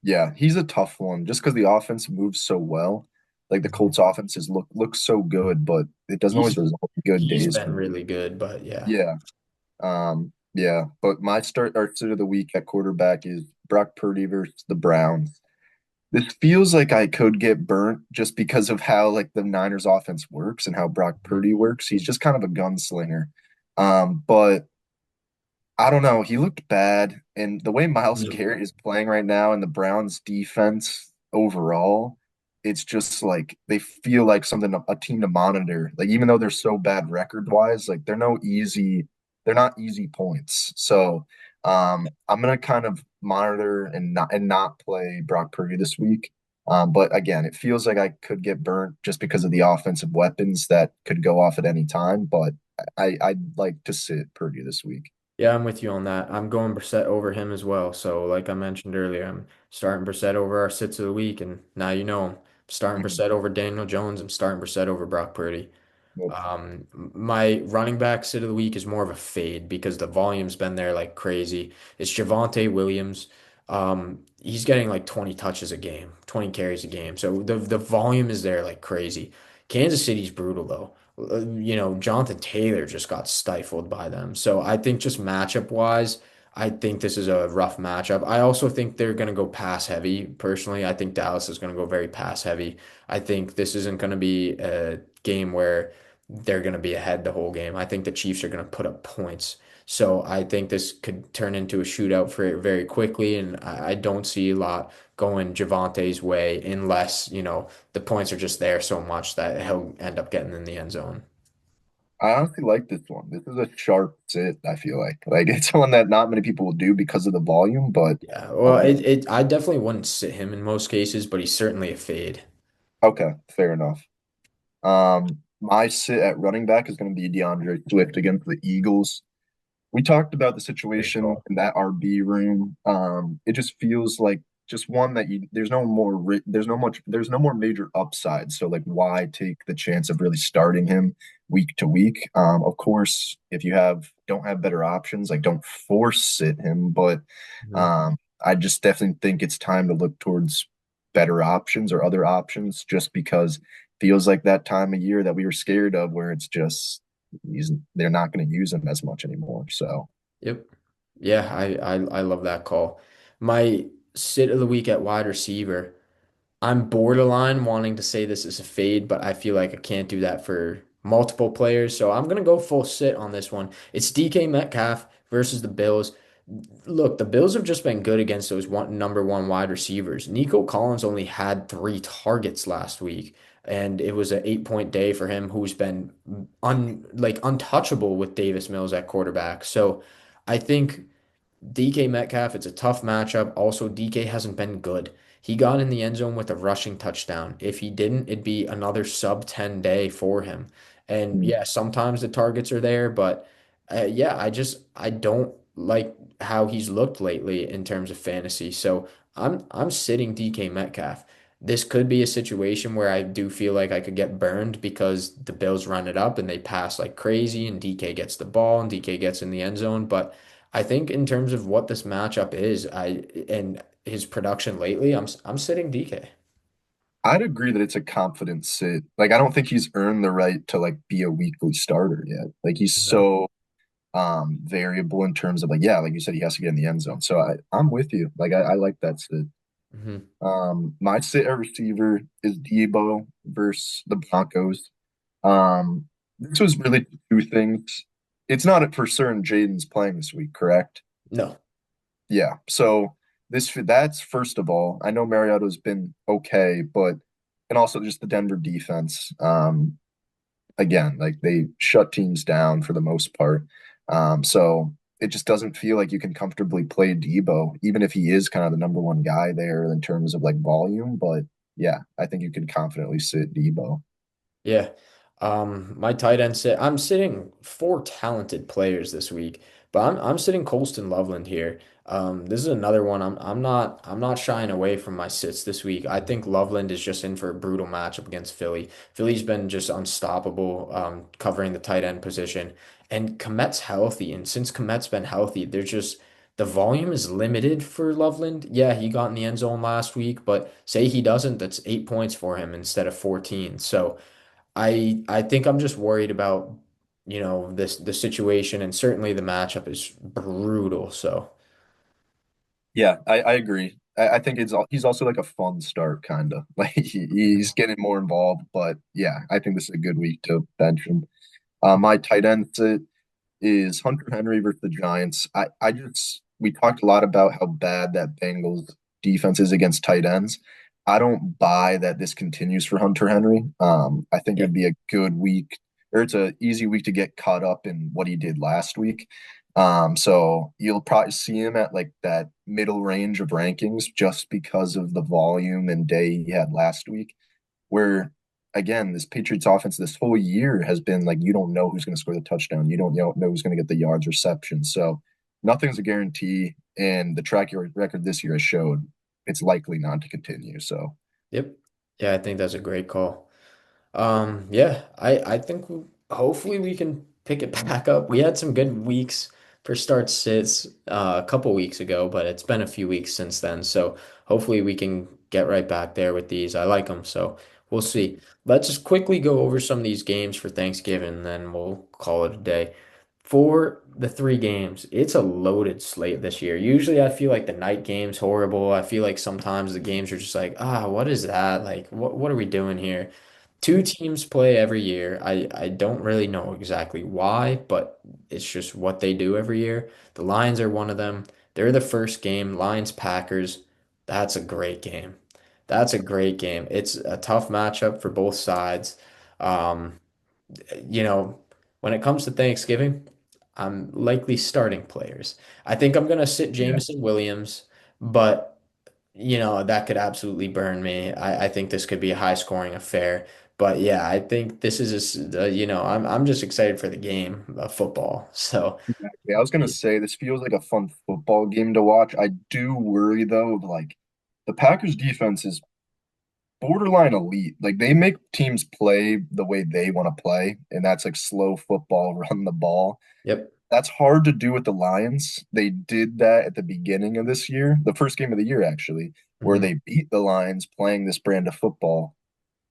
Yeah, he's a tough one just because the offense moves so well. Like the Mhm. Colts offenses look so good, but it doesn't always He's result in good he's days for been them. really good, but yeah. Yeah. Yeah. But my start of the week at quarterback is Brock Purdy versus the Browns. This feels like I could get burnt just because of how like the Niners offense works and how Brock Mhm. Purdy works. He's just kind of a gunslinger. But I don't know. He looked bad, and the way Miles Yep. Garrett is playing right now, and the Browns' defense overall, it's just like they feel like something a team to monitor. Like even though they're so bad record wise, like they're not easy points. So I'm gonna kind of monitor and not play Brock Purdy this week. But again, it feels like I could get burnt just because of the offensive weapons that could go off at any time. But I'd like to sit Purdy this week. Yeah, I'm with you on that. I'm going Brissett over him as well. So, like I mentioned earlier, I'm starting Brissett over our sits of the week, and now you know I'm starting Mhm. Brissett over Daniel Jones. I'm starting Brissett over Brock Purdy. Yep. My running back sit of the week is more of a fade because the volume's been there like crazy. It's Javonte Williams. He's getting like 20 touches a game, 20 carries a game. So the volume is there like crazy. Kansas City's brutal though. Jonathan Taylor just got stifled by them. So I think just matchup wise, I think this is a rough matchup. I also think they're going to go pass heavy. Personally, I think Dallas is going to go very pass heavy. I think this isn't going to be a game where they're going to be ahead the whole game. I think the Chiefs are going to put up points. So I think this could turn into a shootout for very quickly, and I don't see a lot going Javante's way unless, the points are just there so much that he'll end up getting in the end zone. I honestly like this one. This is a sharp sit, I feel like. Like it's one that not many people will do because of the volume, but Yeah, well, um I definitely wouldn't sit him in most cases, but he's certainly a fade. okay, fair enough. My sit at running back is going to be DeAndre Swift against the Eagles. We talked about the Great situation call. in that RB room. It just feels like just one that there's no more major upside. So like, why take the chance of really starting him week to week? Of course, if you don't have better options, like don't force sit him, but Mhm. um, I just definitely think it's time to look towards better options or other options, just because feels like that time of year that we were scared of, where it's just they're not going to use him as much anymore. So Yep. Yeah, I love that call. My sit of the week at wide receiver. I'm borderline wanting to say this is a fade, but I feel like I can't do that for multiple players. So I'm gonna go full sit on this one. It's DK Metcalf versus the Bills. Look, the Bills have just been good against those number one wide receivers. Nico Collins only had 3 targets last week, and it was an 8-point day for him, who's been untouchable with Davis Mills at quarterback. So I think DK Metcalf, it's a tough matchup. Also, DK hasn't been good. He got in the end zone with a rushing touchdown. If he didn't, it'd be another sub 10 day for him. And Hmm. yeah, sometimes the targets are there, but yeah, I don't like how he's looked lately in terms of fantasy. So I'm sitting DK Metcalf. This could be a situation where I do feel like I could get burned because the Bills run it up and they pass like crazy and DK gets the ball and DK gets in the end zone. But I think in terms of what this matchup is, I and his production lately, I'm sitting DK. I'd agree that it's a confident sit. Like I don't think he's earned the right to like be a weekly starter yet. Like he's No. so variable in terms of like yeah, like you said, he has to get in the end zone. So I'm with you. Like I like that sit. Hmm. My sit at receiver is Debo versus the Broncos. This was really two things. It's not for certain Jaden's playing this week, correct? No. Yeah. So that's first of all. I know Mariota's been okay, but and also just the Denver defense. Again, like they shut teams down for the most part. So it just doesn't feel like you can comfortably play Debo, even if he is kind of the number one guy there in terms of like volume. But yeah, I think you can confidently sit Debo. Yeah. My tight end I'm sitting 4 talented players this week, but I'm sitting Colston Loveland here. This is another one I'm not shying away from my sits this week. I think Loveland is just in for a brutal matchup against Philly. Philly's been just unstoppable, covering the tight end position. And Komet's healthy, and since Komet's been healthy, there's just the volume is limited for Loveland. Yeah, he got in the end zone last week, but say he doesn't, that's 8 points for him instead of 14. So I think I'm just worried about, this the situation, and certainly the matchup is brutal. So Yeah, I agree. I think he's also like a fun start, kind of like he's getting more involved. But yeah, I think this is a good week to bench him. My tight end sit is Hunter Henry versus the Giants. I just we talked a lot about how bad that Bengals defense is against tight ends. I don't buy that this continues for Hunter Henry. I think it yeah, would be a good week, or it's an easy week to get caught up in what he did last week. So you'll probably see him at like that middle range of rankings just because of the volume and day he had last week. Where again, this Patriots offense this whole year has been like you don't know who's going to score the touchdown. You don't know who's going to get the yards reception. So nothing's a guarantee. And the track record this year has showed it's likely not to continue. So yep, yeah, I think that's a great call. Yeah, I think hopefully we can pick it back up. We had some good weeks for start sits a couple weeks ago, but it's been a few weeks since then. So hopefully we can get right back there with these. I like them, so we'll see. Let's just quickly go over some of these games for Thanksgiving, and then we'll call it a day. For the 3 games, it's a loaded slate this year. Usually I feel like the night game's horrible. I feel like sometimes the games are just like, what is that? Like, what are we doing here? 2 teams play every year. I don't really know exactly why, but it's just what they do every year. The Lions are one of them. They're the first game, Lions Packers. That's a great game. That's a great game. It's a tough matchup for both sides. Um, you know, when it comes to Thanksgiving, I'm likely starting players. I think I'm gonna sit yeah. Jameson Williams, but that could absolutely burn me. I think this could be a high scoring affair. But yeah, I think this is I'm just excited for the game of football. So Yeah, I was gonna say this feels like a fun football game to watch. I do worry though, of like the Packers defense is borderline elite. Like they make teams play the way they want to play, and that's like slow football, run the ball. yep. That's hard to do with the Lions. They did that at the beginning of this year, the first game of the year, actually, where Hmm. they beat the Lions playing this brand of football.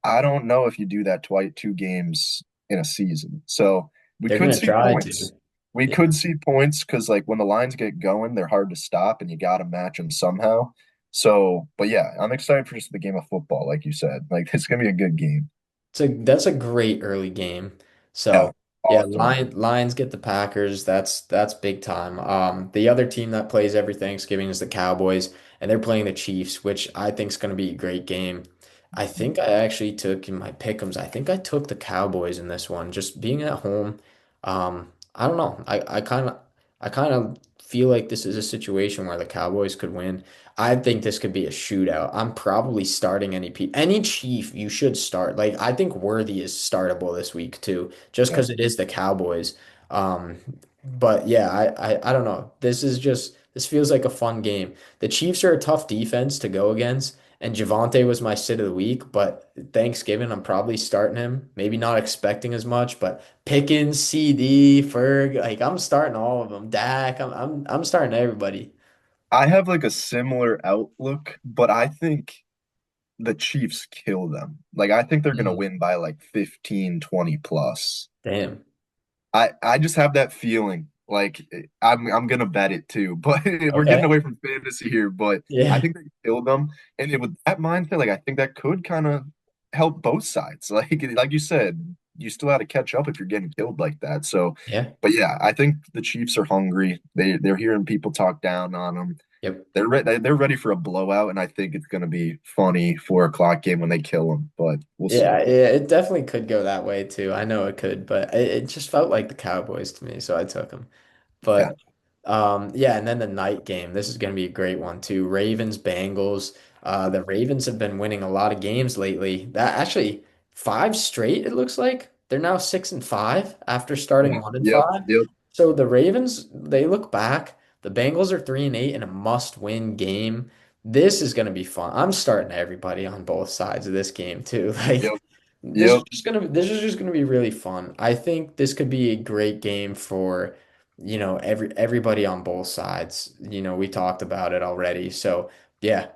I don't know if you do that twice, 2 games in a season. So we They're could gonna see try points. to. we could see points because like when the lines get going, they're hard to stop, and you got to match them somehow. So, but yeah, I'm excited for just the game of football, like you said. Like it's gonna be a good game. That's a great early game. Yeah, So yeah, awesome. Lions get the Packers. That's big time. The other team that plays every Thanksgiving is the Cowboys, and they're playing the Chiefs, which I think is going to be a great game. I think I actually took in my pick'ems. I think I took the Cowboys in this one. Just being at home, I don't know. I kind of feel like this is a situation where the Cowboys could win. I think this could be a shootout. I'm probably starting any Chief you should start. Like I think Worthy is startable this week too, just Yeah. because it is the Cowboys. Um, but yeah, I don't know. This feels like a fun game. The Chiefs are a tough defense to go against, and Javante was my sit of the week. But Thanksgiving, I'm probably starting him. Maybe not expecting as much, but Pickens, CD, Ferg, like I'm starting all of them. Dak, I'm starting everybody. I have like a similar outlook, but I think the Chiefs kill them. Like I think they're gonna Mm. win by like 15, 20 plus. Damn. I just have that feeling. Like I'm gonna bet it too, but we're getting Okay. away from fantasy here. But I Yeah. think they killed them, and with that mindset, like I think that could kind of help both sides. Like you said, you still have to catch up if you're getting killed like that. So, Yeah. but yeah, I think the Chiefs are hungry. They're hearing people talk down on them. Yep. They're ready for a blowout, and I think it's gonna be funny 4 o'clock game when they kill them. But we'll Yeah, see. yeah, it definitely could go that way too. I know it could, but it just felt like the Cowboys to me, so I took them. Yeah, But yeah, and then the night game. This is going to be a great one too. Ravens, Bengals. The Ravens have been winning a lot of games lately. That actually five straight, it looks like. They're now 6-5 after starting yeah, 1-5. yep, So the Ravens, they look back. The Bengals are 3-8 in a must-win game. This is going to be fun. I'm starting everybody on both sides of this game too. Like yep, yep. this is just gonna be really fun. I think this could be a great game for everybody on both sides. We talked about it already. So yeah,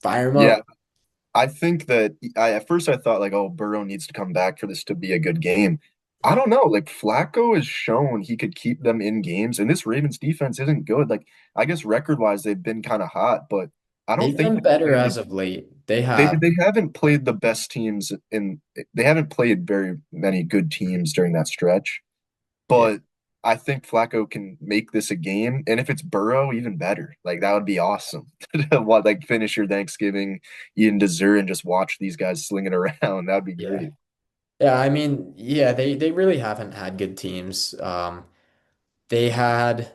fire them Yeah, up. I think that I at first I thought like, oh, Burrow needs to come back for this to be a good game. I don't know. Like Flacco has shown he could keep them in games, and this Ravens defense isn't good. Like I guess record wise they've been kind of hot, but I don't They've think been they better as played. of late. They They have. they haven't played the best teams in. They haven't played very many good teams during that stretch. Yeah. But I think Flacco can make this a game, and if it's Burrow, even better. Like that would be awesome. What like finish your Thanksgiving eating dessert and just watch these guys sling it around. That'd be Yeah. great. Yeah, I mean, yeah, they really haven't had good teams. They had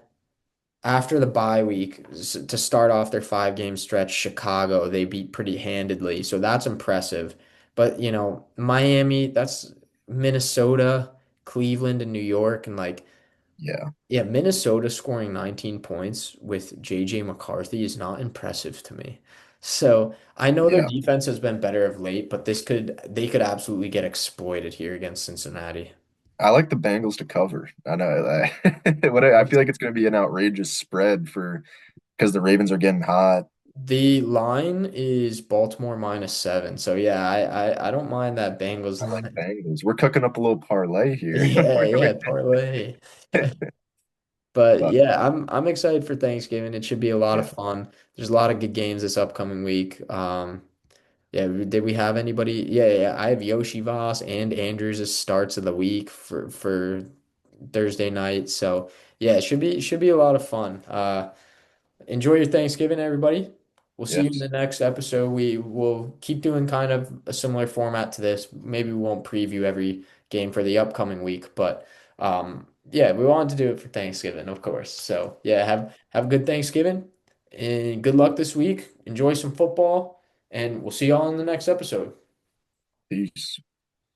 after the bye week to start off their 5 game stretch, Chicago, they beat pretty handedly. So that's impressive. But, Miami, that's Minnesota, Cleveland, and New York. And Yeah, yeah, Minnesota scoring 19 points with JJ McCarthy is not impressive to me. So I know their yeah. defense has been better of late, but they could absolutely get exploited here against Cincinnati. I like the Bengals to cover. I know. I feel like it's going to be an outrageous spread for because the Ravens are getting hot. The line is Baltimore -7. So yeah, I don't mind that Bengals I like line. Bengals. We're cooking up a little parlay here. Yeah, yeah, parlay. But But yeah, I'm excited for Thanksgiving. It should be a lot of yeah, fun. There's a lot of good games this upcoming week. Yeah, did we have anybody? Yeah, yeah, I have Yoshi Voss and Andrews as starts of the week for Thursday night. So yeah, it should be a lot of fun. Enjoy your Thanksgiving, everybody. We'll see you in yes. the next episode. We will keep doing kind of a similar format to this. Maybe we won't preview every game for the upcoming week, but yeah, we wanted to do it for Thanksgiving, of course. So yeah, have a good Thanksgiving and good luck this week. Enjoy some football, and we'll see y'all in the next episode. Peace.